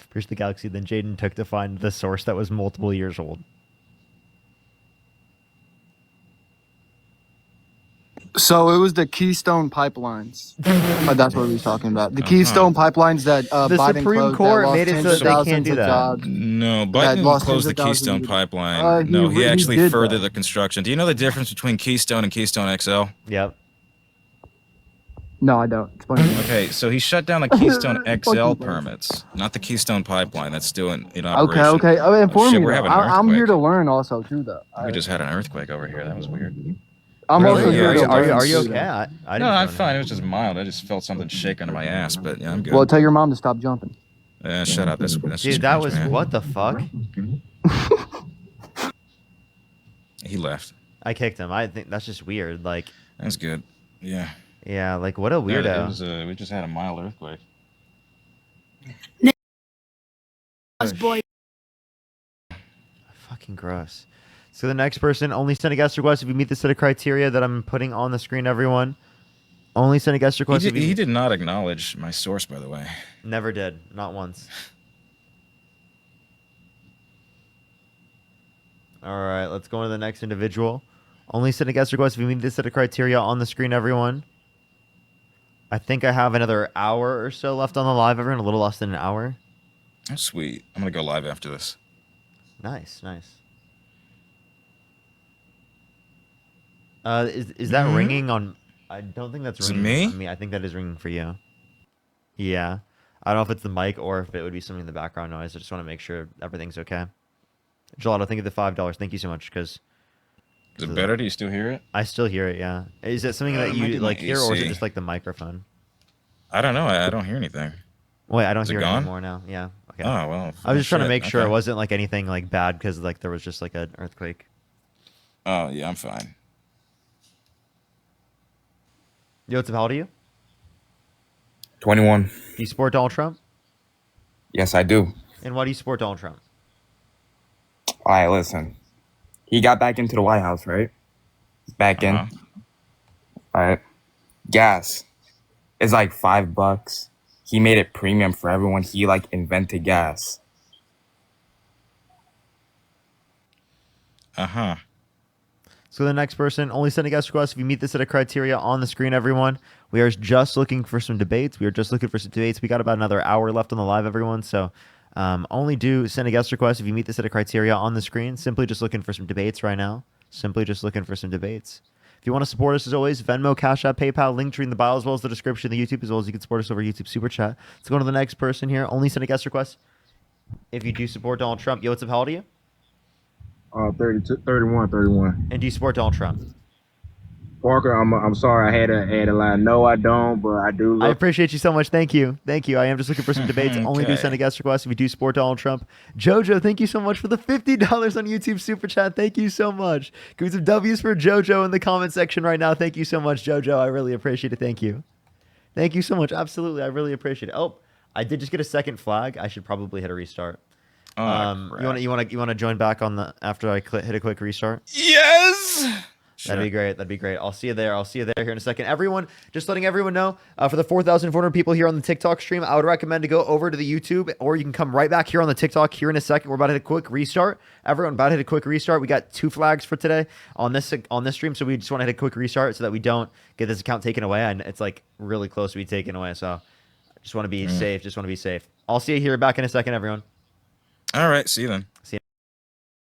Pierce the Galaxy, than Jaden took to find the source that was multiple years old. So it was the Keystone pipelines. That's what we were talking about. The Keystone pipelines that The Biden Supreme closed Court that lost made it tens so of that they can't thousands do of that. jobs. No, That Biden lost closed the tens of thousands Keystone of- pipeline. No, he he actually did furthered that. the construction. Do you know the difference between Keystone and Keystone XL? Yep. No, I don't. Explain. Okay, so he shut down the Keystone XL permits, not the Keystone pipeline. That's still in operation. Okay. I mean, inform shit, me. we're though. having an I'm here earthquake. to learn also too, though. We just had an earthquake over here. That was weird. I'm Really? also Yeah, here. Are you okay? I No, didn't I'm feel fine. It was just mild. I just felt something shake under my ass, but yeah, I'm good. Well, tell your mom to stop jumping. Shut up. That's Dude, just that cringe, was man. what the fuck? He left. I kicked him. I think that's just weird. Like, That's good. Yeah. yeah, like what a No, weirdo. it was. We just had a mild earthquake. Boy. Fucking gross. So the next person, only send a guest request if you meet the set of criteria that I'm putting on the screen, everyone. Only send a guest request if you... He did not acknowledge my source, by the way. Never did. Not once. All right, let's go on to the next individual. Only send a guest request if you meet this set of criteria on the screen, everyone. I think I have another hour or so left on the live, everyone. A little less than an hour. Oh, sweet. I'm going to go live after this. Nice, nice. Is that ringing on... I don't think that's ringing on me. I think that is ringing for you. Yeah. I don't know if it's the mic or if it would be something in the background noise. I just want to make sure everything's okay. Gelato, thank you for the $5. Thank you so much, because... Is it better? Do you still hear it? I still hear it, yeah. Is it something that you like hear, or is it just like the microphone? I don't know. I don't hear anything. Wait, I don't hear it gone? anymore now. Yeah. Okay. Oh, well. I was just trying to make sure okay. it wasn't like anything like bad because like there was just like an earthquake. Oh, yeah, I'm fine. Yo, what's up? How old are you? 21. Do you support Donald Trump? Yes, I do. And why do you support Donald Trump? All right, listen. He got back into the White House, right? Back in. All right. Gas is like $5. He made it premium for everyone. He like invented gas. Uh-huh. So the next person, only send a guest request if you meet this set of criteria on the screen, everyone. We are just looking for some debates. We got about another hour left on the live, everyone. So only do send a guest request if you meet the set of criteria on the screen. Simply just looking for some debates right now. Simply just looking for some debates. If you want to support us, as always, Venmo, Cash App, PayPal, link tree in the bio, as well as the description of the YouTube, as well as you can support us over YouTube Super Chat. Let's go to the next person here. Only send a guest request if you do support Donald Trump. Yo, what's up? How old are you? 31. And do you support Donald Trump? Parker, I'm sorry I had a line. No, I don't, but I do. I appreciate you so much. Thank you. Thank you. I am just looking for some debates. Only do send a guest request if you do support Donald Trump. Jojo, thank you so much for the $50 on YouTube Super Chat. Thank you so much. Give me some W's for Jojo in the comment section right now. Thank you so much, Jojo. I really appreciate it. Thank you. Thank you so much. Absolutely. I really appreciate it. Oh, I did just get a second flag. I should probably hit a restart. You want to join back on the after I hit a quick restart? Yes. That'd be great. That'd be great. I'll see you there. Here in a second. Everyone, just letting everyone know, for the 4,400 people here on the TikTok stream, I would recommend to go over to the YouTube, or you can come right back here on the TikTok here in a second. We're about to hit a quick restart. Everyone, about to hit a quick restart. We got 2 flags for today on this stream, so we just want to hit a quick restart so that we don't get this account taken away. And it's like really close to be taken away, so just want to be safe. I'll see you here back in a second, everyone. All right. See you then. See you.